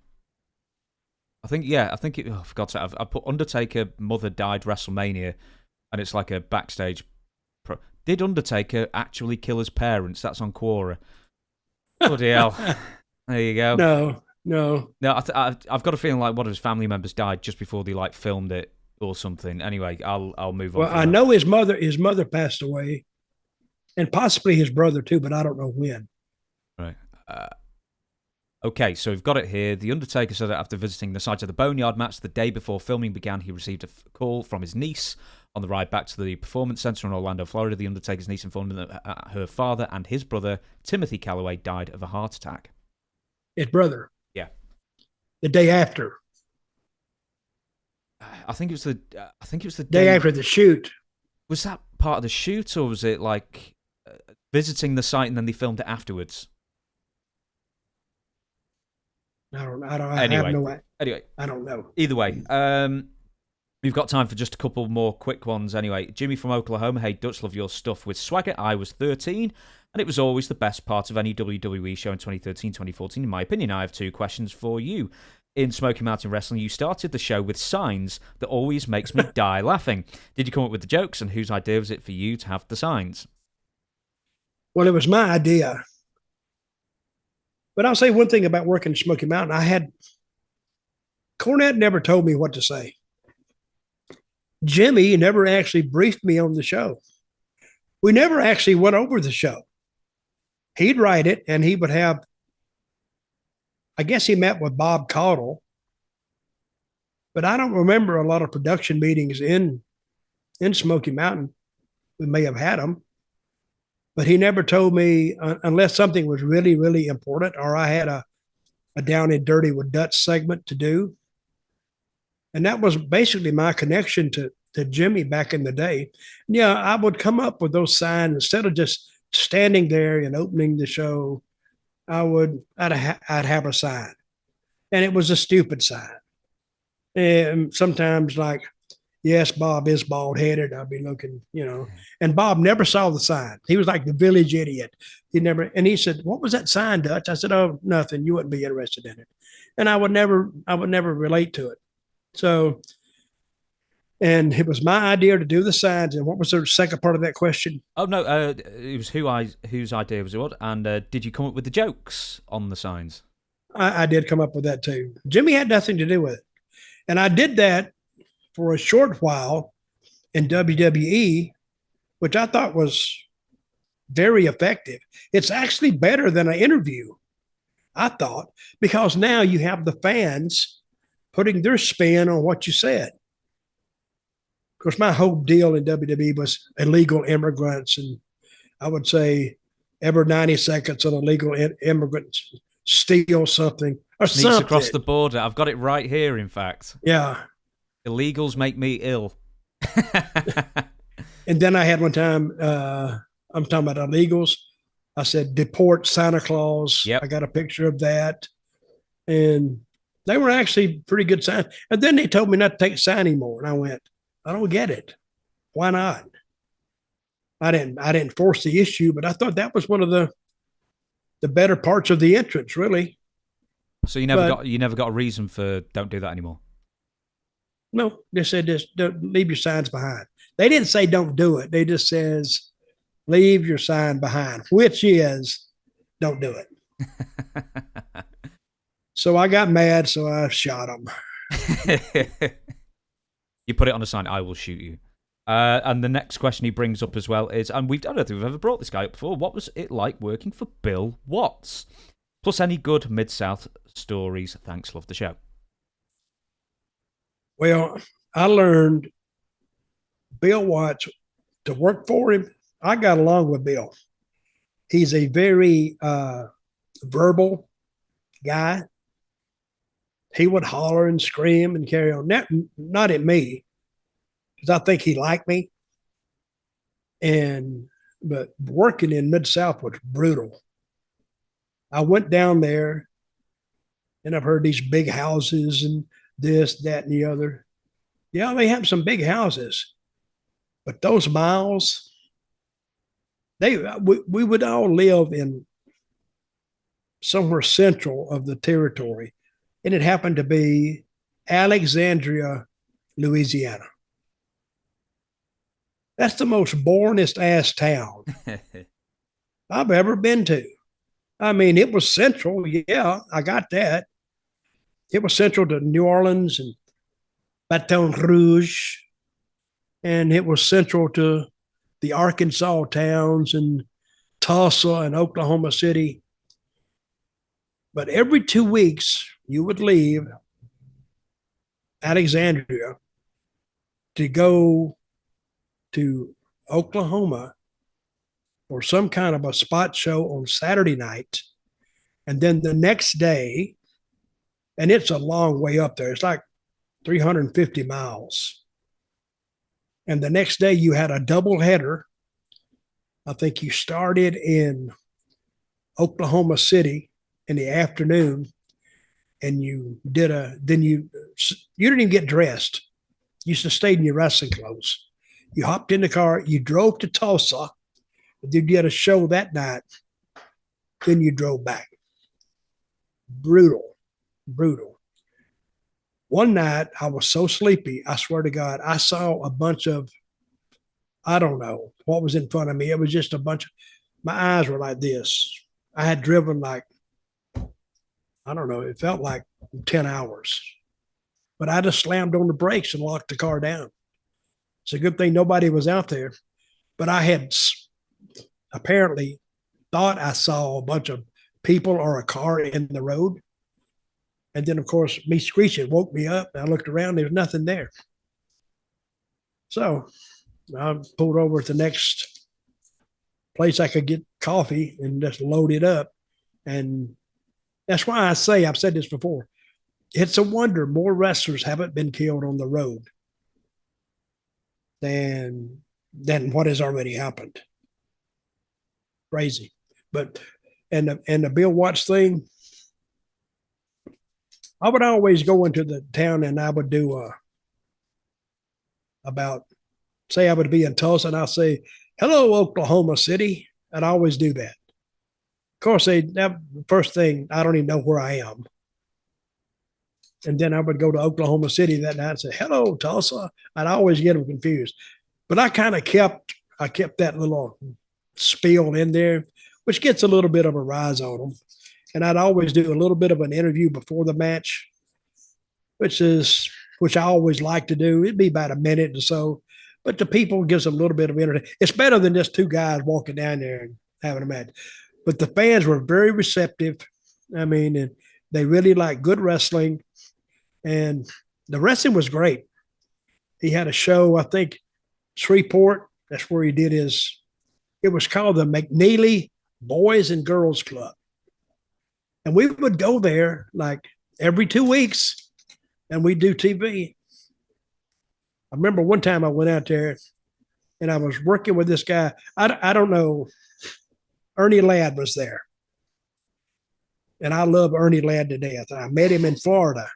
think it. Oh, for God's sake, I put Undertaker mother died WrestleMania, and it's like a backstage. Did Undertaker actually kill his parents? That's on Quora. Bloody hell! There you go. No. I've got a feeling one of his family members died just before they filmed it or something. Anyway, I'll move on. Well, I know his mother passed away, and possibly his brother too, but I don't know when. Right. Okay, so we've got it here. The Undertaker said that after visiting the site of the Boneyard match the day before filming began, he received a call from his niece. On the ride back to the Performance Center in Orlando, Florida, the Undertaker's niece informed him that her father and his brother, Timothy Calloway, died of a heart attack. His brother? Yeah. The day after? I think it was the day after the shoot. Was that part of the shoot, or was it visiting the site and then they filmed it afterwards? I don't Anyway, I don't know. Either way, we've got time for just a couple more quick ones anyway. Jimmy from Oklahoma, hey Dutch, love your stuff with swagger. I was 13, and it was always the best part of any WWE show in 2013, 2014, in my opinion. I have two questions for you. In Smoky Mountain Wrestling, you started the show with signs that always makes me die laughing. Did you come up with the jokes, and whose idea was it for you to have the signs? Well, it was my idea. But I'll say one thing about working in Smoky Mountain. Cornette never told me what to say. Jimmy never actually briefed me on the show. We never actually went over the show. He'd write it, and he would have, I guess he met with Bob Caudle, but I don't remember a lot of production meetings in Smoky Mountain. We may have had them, but he never told me unless something was really, really important, or I had a Down and Dirty with Dutch segment to do. And that was basically my connection to Jimmy back in the day. Yeah, I would come up with those signs instead of just standing there and opening the show. I'd have a sign, and it was a stupid sign. And sometimes yes, Bob is bald headed. I'll be looking, and Bob never saw the sign. He was like the village idiot. And he said, "What was that sign, Dutch?" I said, "Oh, nothing. You wouldn't be interested in it." And I would never relate to it. So, and it was my idea to do the signs. And what was the second part of that question? Oh no, it was whose idea was it? What? And did you come up with the jokes on the signs? I did come up with that too. Jimmy had nothing to do with it, and I did that for a short while in WWE, which I thought was very effective. It's actually better than an interview, I thought, because now you have the fans putting their spin on what you said. Of course, my whole deal in WWE was illegal immigrants, and I would say every 90 seconds an illegal immigrant steal something or sneaks something across the border. I've got it right here, in fact. Yeah. Illegals make me ill. And then I had one time, I'm talking about illegals. I said, deport Santa Claus. Yep. I got a picture of that. And they were actually pretty good signs. And then they told me not to take a sign anymore. And I went, I don't get it. Why not? I didn't force the issue, but I thought that was one of the better parts of the entrance, really. So you never got a reason for don't do that anymore. No, they said just don't leave your signs behind. They didn't say don't do it. They just says leave your sign behind, which is don't do it. So I got mad, so I shot him. You put it on a sign, I will shoot you. And the next question he brings up as well is, and I don't think we've ever brought this guy up before, what was it like working for Bill Watts? Plus any good Mid-South stories. Thanks, love the show. Well, I learned Bill Watts to work for him. I got along with Bill. He's a very verbal guy. He would holler and scream and carry on. Not at me, because I think he liked me. But working in Mid-South was brutal. I went down there, and I've heard these big houses and this, that, and the other. Yeah, they have some big houses, but those miles, we would all live in somewhere central of the territory, and it happened to be Alexandria, Louisiana. That's the most boringest ass town I've ever been to. I mean, it was central. Yeah, I got that. It was central to New Orleans and Baton Rouge, and it was central to the Arkansas towns and Tulsa and Oklahoma City. But every 2 weeks, you would leave Alexandria to go to Oklahoma for some kind of a spot show on Saturday night. And then the next day, and it's a long way up there, it's like 350 miles. And the next day you had a double header. I think you started in Oklahoma City in the afternoon, and you didn't even get dressed. You used to stay in your wrestling clothes. You hopped in the car, you drove to Tulsa, then you had a show that night, then you drove back. Brutal. One night I was so sleepy, I swear to God, I saw a bunch of, I don't know what was in front of me. It was just a bunch of, my eyes were like this. I had driven like, I don't know, it felt like 10 hours. But I just slammed on the brakes and locked the car down. It's a good thing nobody was out there. But I had apparently thought I saw a bunch of people or a car in the road. And then, of course, me screeching woke me up. I looked around, there was nothing there. So I pulled over at the next place I could get coffee and just load it up. And that's why I say, I've said this before, it's a wonder more wrestlers haven't been killed on the road than what has already happened. Crazy. But and the Bill Watts thing, I would always go into the town and I would do say I would be in Tulsa and I'll say, hello, Oklahoma City. I'd always do that. Of course, first thing, I don't even know where I am. And then I would go to Oklahoma City that night and say, hello, Tulsa. I'd always get them confused. But I kind of kept that little spiel in there, which gets a little bit of a rise on them. And I'd always do a little bit of an interview before the match, which I always like to do. It'd be about a minute or so, but the people gives them a little bit of entertainment. It's better than just two guys walking down there and having a match. But the fans were very receptive. I mean, and they really like good wrestling, and the wrestling was great. He had a show, I think, Shreveport. That's where he did his. It was called the McNeely Boys and Girls Club. And we would go there like every 2 weeks and we'd do TV. I remember one time I went out there and I was working with this guy. I don't know. Ernie Ladd was there. And I love Ernie Ladd to death. And I met him in Florida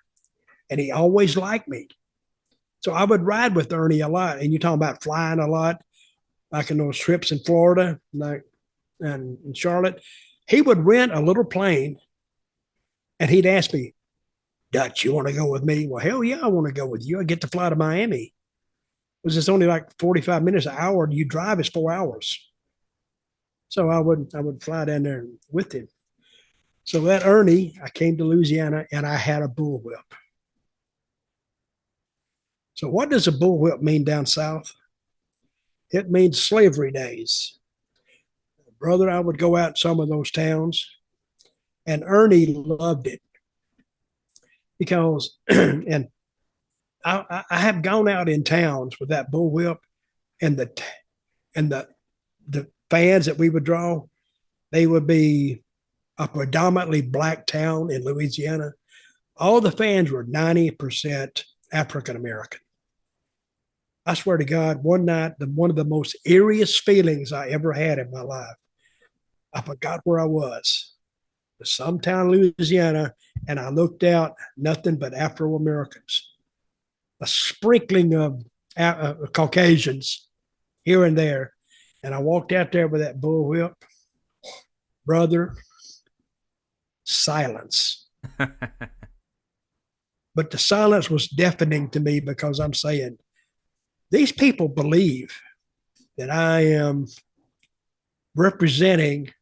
and he always liked me. So I would ride with Ernie a lot. And you're talking about flying a lot, like in those trips in Florida, like and in Charlotte. He would rent a little plane And he'd ask me, Dutch, you want to go with me? Well, hell yeah, I want to go with you. I get to fly to Miami. Because it's only like 45 minutes, an hour, and you drive is 4 hours. So I would fly down there with him. So that Ernie, I came to Louisiana and I had a bullwhip. So what does a bullwhip mean down south? It means slavery days. Brother, I would go out in some of those towns, and Ernie loved it because, and I have gone out in towns with that bullwhip, and the fans that we would draw, they would be a predominantly black town in Louisiana. All the fans were 90% African American. I swear to God, one night, one of the most eeriest feelings I ever had in my life, I forgot where I was. Some town in Louisiana, and I looked out, nothing but Afro Americans. A sprinkling of Caucasians here and there. And I walked out there with that bullwhip. Brother, silence. But the silence was deafening to me because I'm saying, these people believe that I am representing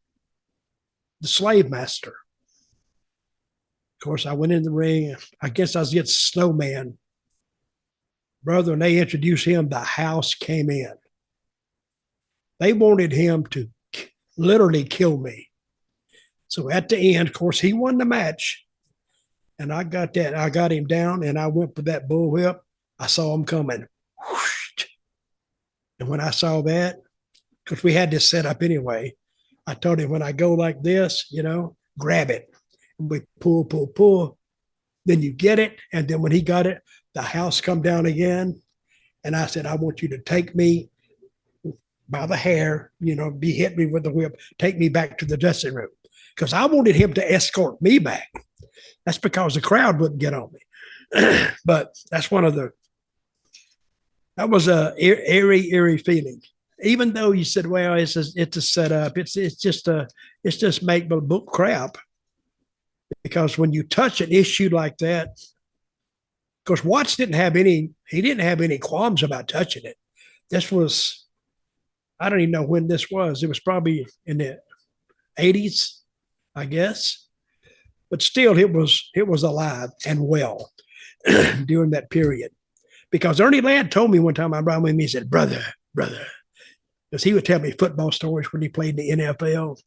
the slave master. Of course, I went in the ring. I guess I was getting Snowman. Brother, and they introduced him. The house came in. They wanted him to literally kill me. So at the end, of course, he won the match. And I got that. I got him down, and I went for that bullwhip. I saw him coming. Whoosh. And when I saw that, because we had this set up anyway, I told him when I go like this, grab it. And we pull, pull, pull. Then you get it. And then when he got it, the house come down again. And I said, I want you to take me by the hair, be hit me with the whip, take me back to the dressing room. Because I wanted him to escort me back. That's because the crowd wouldn't get on me. But that's that was a eerie feeling. Even though you said, well, it's a setup, it's just make book crap. Because when you touch an issue like that, of course, Watts didn't have any qualms about touching it. This was, I don't even know when this was. It was probably in the 80s, I guess. But still, it was alive and well during that period. Because Ernie Ladd told me one time, I brought him with me, he said, brother, because he would tell me football stories when he played in the NFL.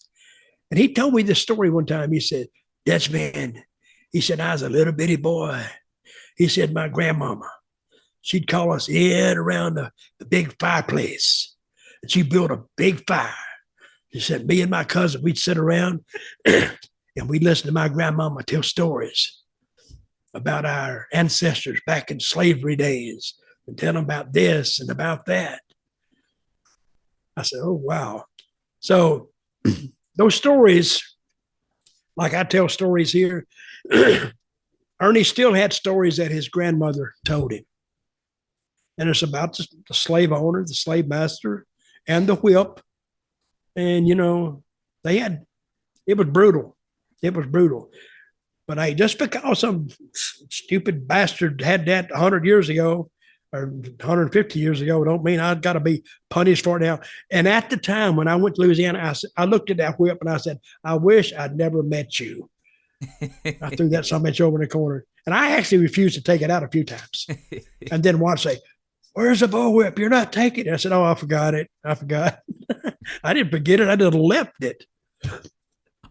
And he told me this story one time. He said, Dutchman, he said, I was a little bitty boy. He said, my grandmama, she'd call us in around the big fireplace. And she built a big fire. He said, me and my cousin, we'd sit around and we'd listen to my grandmama tell stories about our ancestors back in slavery days and tell them about this and about that. I said, oh, wow. So those stories, like I tell stories here, Ernie still had stories that his grandmother told him. And it's about the slave owner, the slave master, and the whip. And, it was brutal. It was brutal. But hey, just because some stupid bastard had that 100 years ago or 150 years ago, don't mean I've got to be punished for it now. And at the time when I went to Louisiana, I looked at that whip and I said, I wish I'd never met you. I threw that some bitch over in the corner. And I actually refused to take it out a few times. And then Watts say, where's the bullwhip? You're not taking it. I said, oh, I forgot it. I forgot. I didn't forget it. I just left it.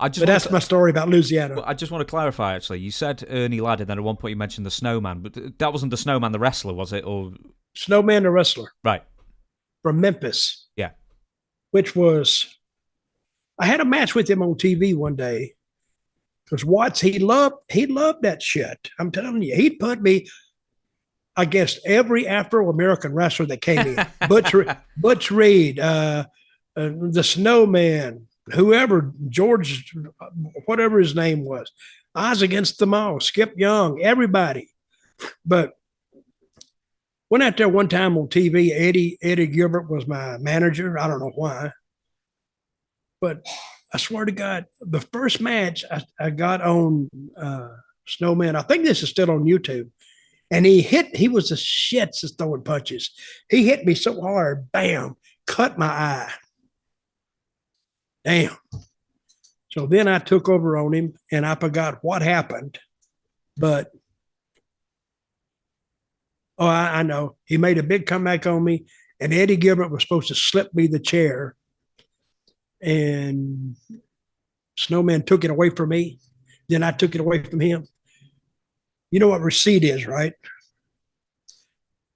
But that's my story about Louisiana. Well, I just want to clarify, actually. You said Ernie Ladd, and then at one point you mentioned the Snowman, but that wasn't the Snowman the wrestler, was it? Or Snowman the wrestler. Right. From Memphis. Yeah. Which was, I had a match with him on TV one day because Watts, he loved that shit. I'm telling you, he'd put me against every Afro-American wrestler that came in. Butch Reed, the Snowman, whoever, George, whatever his name was. I was against them all, Skip Young, everybody. But went out there one time on TV. Eddie Gilbert was my manager. I don't know why. But I swear to God, the first match I got on Snowman, I think this is still on YouTube. And he was the shits at throwing punches. He hit me so hard, bam, cut my eye. Damn. So then I took over on him and I forgot what happened. But, I know. He made a big comeback on me, and Eddie Gilbert was supposed to slip me the chair. And Snowman took it away from me. Then I took it away from him. You know what receipt is, right?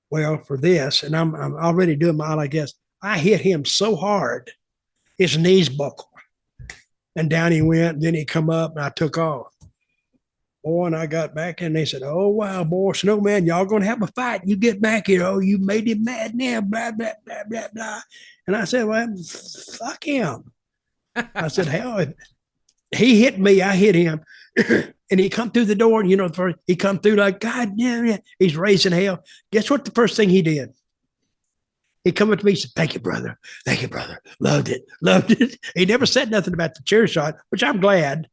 Well, for this, and I'm already doing my, I guess, I hit him so hard, his knees buckled. And down he went. Then he come up, and I took off. Boy, and I got back, and they said, "Oh, wow, boy, Snowman, y'all going to have a fight. You get back here. Oh, you made him mad now, blah, blah, blah, blah, blah." And I said, "Well, fuck him." I said, "Hell, he hit me, I hit him." And he come through the door, and first he come through like, God damn it, he's raising hell. Guess what the first thing he did? He come up to me and said, "Thank you, brother. Thank you, brother. Loved it. Loved it." He never said nothing about the chair shot, which I'm glad,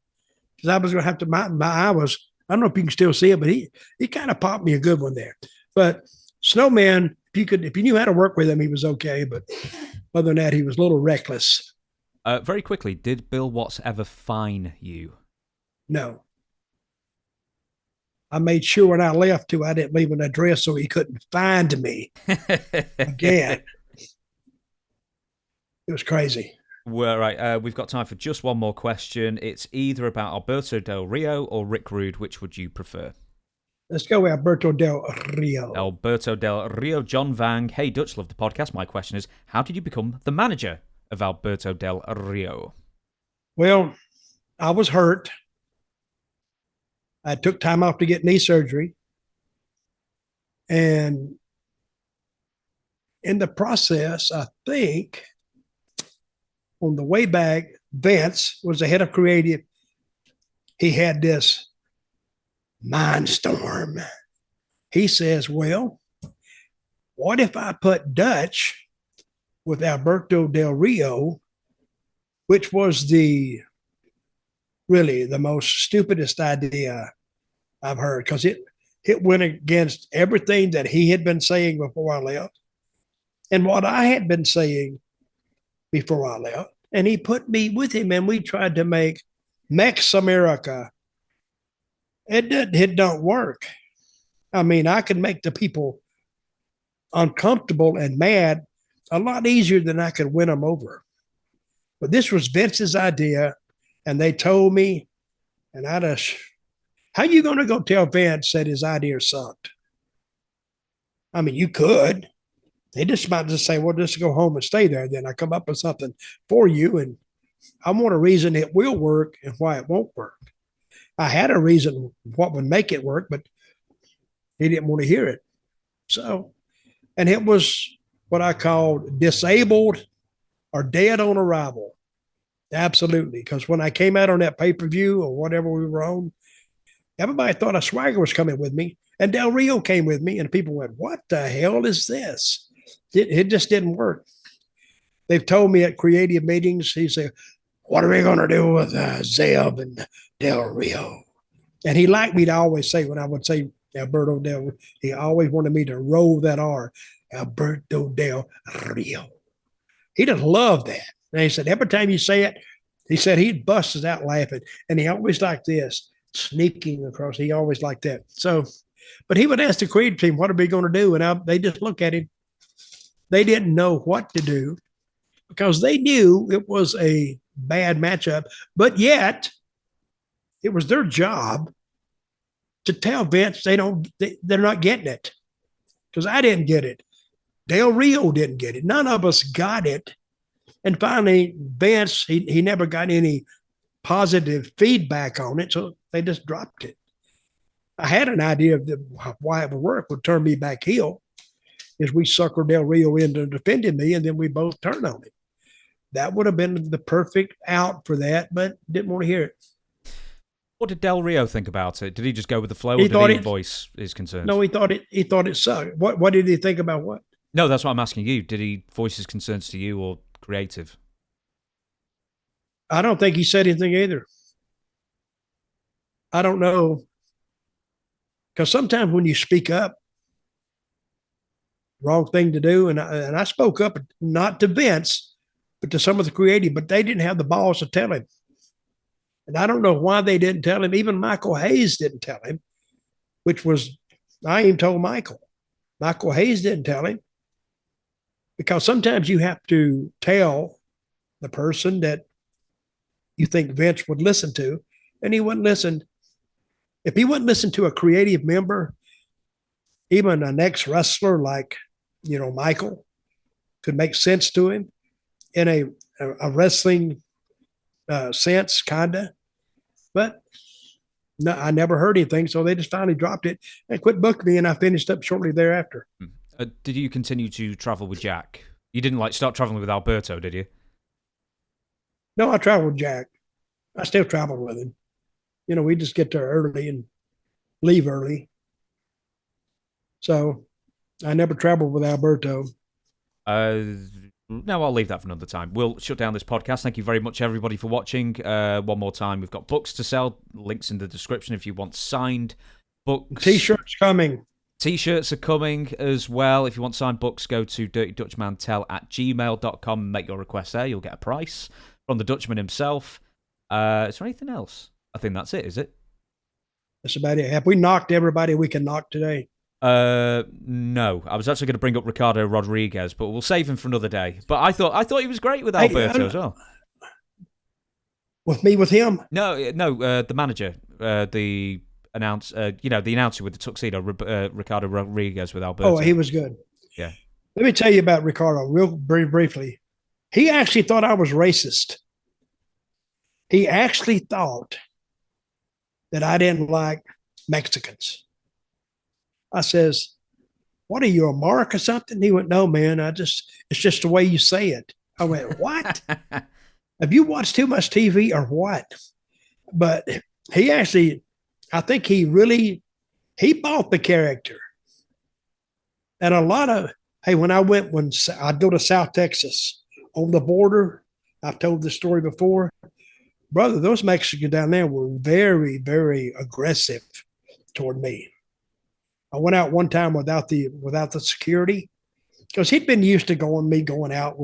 because I was going to have to, my eye was, I don't know if you can still see it, but he kind of popped me a good one there. But Snowman, if you knew how to work with him, he was okay. But other than that, he was a little reckless. Very quickly, did Bill Watts ever fine you? No. I made sure when I left, too, I didn't leave an address so he couldn't find me again. It was crazy. Well, right, we've got time for just one more question. It's either about Alberto Del Rio or Rick Rude. Which would you prefer? Let's go with Alberto Del Rio. Alberto Del Rio. John Vang. Hey, Dutch, love the podcast. My question is, how did you become the manager of Alberto Del Rio? Well, I was hurt. I took time off to get knee surgery. And in the process, I think on the way back, Vince was the head of creative. He had this mindstorm. He says, "Well, what if I put Dutch with Alberto Del Rio," which was really the most stupidest idea I've heard, because it went against everything that he had been saying before I left and what I had been saying before I left. And he put me with him, and we tried to make Mex America. It don't work. I mean, I can make the people uncomfortable and mad a lot easier than I could win them over. But this was Vince's idea, and they told me, and how you going to go tell Vince that his idea sucked? I mean, you could. They just might just say, "Well, just go home and stay there. Then I come up with something for you, and I want a reason it will work and why it won't work." I had a reason what would make it work, but he didn't want to hear it. So, and it was what I called disabled or dead on arrival. Absolutely. Because when I came out on that pay-per-view or whatever we were on, everybody thought a Swagger was coming with me, and Del Rio came with me, and people went, "What the hell is this?" It just didn't work. They've told me at creative meetings, he said, "What are we going to do with Zeb and Del Rio?" And he liked me to always say, when I would say Alberto Del Rio, he always wanted me to roll that R, Alberto Del Rio. He just loved that. And he said, every time you say it, he said he'd bust us out laughing. And he always liked this, sneaking across. He always liked that. So, but he would ask the creative team, "What are we going to do?" And they just look at him. They didn't know what to do because they knew it was a bad matchup, but yet it was their job to tell Vince they're not getting it, because I didn't get it. Del Rio didn't get it. None of us got it. And finally, Vince, he never got any positive feedback on it, so they just dropped it. I had an idea of why it would work, would turn me back heel, is we sucker Del Rio into defending me, and then we both turn on him. That would have been the perfect out for that, but didn't want to hear it. What did Del Rio think about it? Did he just go with the flow, or did he voice his concerns? No, he thought it sucked. What did he think about what? No, that's what I'm asking you. Did he voice his concerns to you or creative? I don't think he said anything either. I don't know. Because sometimes when you speak up, wrong thing to do. And I spoke up, not to Vince, but to some of the creative, but they didn't have the balls to tell him. And I don't know why they didn't tell him. Even Michael Hayes didn't tell him, which was, I even told Michael. Michael Hayes didn't tell him because sometimes you have to tell the person that you think Vince would listen to, and he wouldn't listen. If he wouldn't listen to a creative member, even an ex-wrestler like, Michael could make sense to him in a wrestling sense, kind of. But no, I never heard anything, so they just finally dropped it and quit booking me, and I finished up shortly thereafter. Did you continue to travel with Jack? You didn't start traveling with Alberto, did you? No, I traveled with Jack. I still traveled with him. We just get there early and leave early. So I never traveled with Alberto. No, I'll leave that for another time. We'll shut down this podcast. Thank you very much, everybody, for watching. One more time, we've got books to sell. Links in the description if you want signed books. T-shirts coming. T-shirts are coming as well. If you want signed books, go to dirtydutchmantell@gmail.com and make your request there. You'll get a price from the Dutchman himself. Is there anything else? I think that's it, is it? That's about it. Have we knocked everybody we can knock today? No. I was actually going to bring up Ricardo Rodriguez, but we'll save him for another day. But I thought he was great with Alberto as well. With him? No, the manager, the announcer with the tuxedo, Ricardo Rodriguez with Alberto. Oh, he was good. Yeah. Let me tell you about Ricardo very briefly. He actually thought I was racist. He actually thought that I didn't like Mexicans. I says, what are you, a mark or something? He went, no, man, it's just the way you say it. I went, what? Have you watched too much TV or what? But he actually, I think he bought the character. And when I'd go to South Texas on the border, I've told this story before, brother, those Mexicans down there were very, very aggressive toward me. I went out one time without the security because he'd been used to going out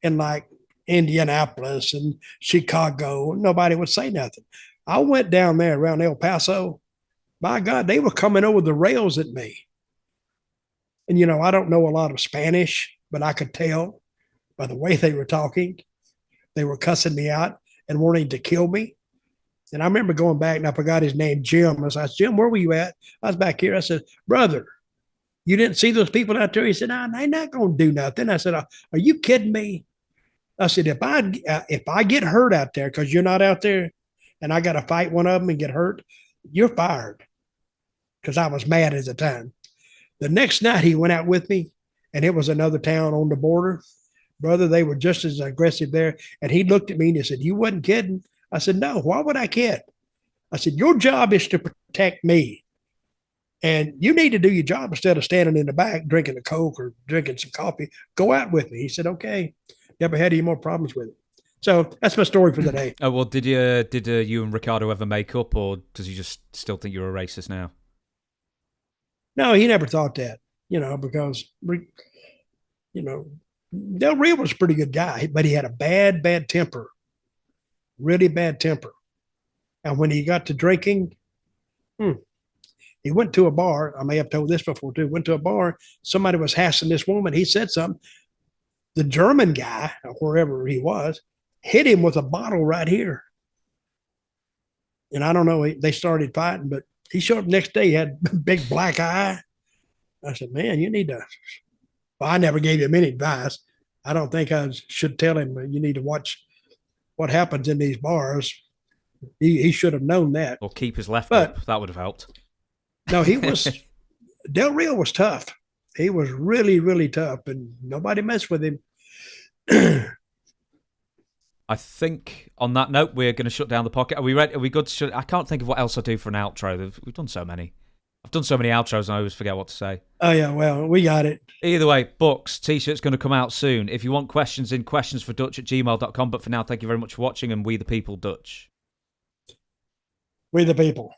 in like Indianapolis and Chicago. Nobody would say nothing. I went down there around El Paso. My God, they were coming over the rails at me. And, I don't know a lot of Spanish, but I could tell by the way they were talking. They were cussing me out and wanting to kill me. And I remember going back, and I forgot his name, Jim. I said, Jim, where were you at? I was back here. I said, brother, you didn't see those people out there? He said, no, they're not going to do nothing. I said, are you kidding me? I said, if I get hurt out there because you're not out there and I got to fight one of them and get hurt, you're fired. Because I was mad at the time. The next night he went out with me, and it was another town on the border. Brother, they were just as aggressive there. And he looked at me and he said, you wasn't kidding? I said, no, why would I kid? I said, your job is to protect me. And you need to do your job instead of standing in the back drinking a Coke or drinking some coffee. Go out with me. He said, okay. Never had any more problems with it. So that's my story for the day. Oh, well, did you and Ricardo ever make up, or does he just still think you're a racist now? No, he never thought that, because, Del Rio was a pretty good guy, but he had a bad temper. Really bad temper. And when he got to drinking, he went to a bar. I may have told this before too. Went to a bar. Somebody was hassling this woman. He said something. The German guy, or wherever he was, hit him with a bottle right here. And I don't know, they started fighting, but he showed up next day. He had a big black eye. I said, man, you need to. Well, I never gave him any advice. I don't think I should tell him you need to watch what happens in these bars. He should have known that. Or keep his left up. That would have helped. No, Del Rio was tough. He was really, really tough, and nobody messed with him. I think on that note, we're going to shut down the podcast. Are we ready? Are we good to shut? I can't think of what else I do for an outro. We've done so many. I've done so many outros and I always forget what to say. Oh, yeah. Well, we got it. Either way, books, T-shirts going to come out soon. If you want questions in questionsfordutch@gmail.com. But for now, thank you very much for watching, and we the people, Dutch. We the people.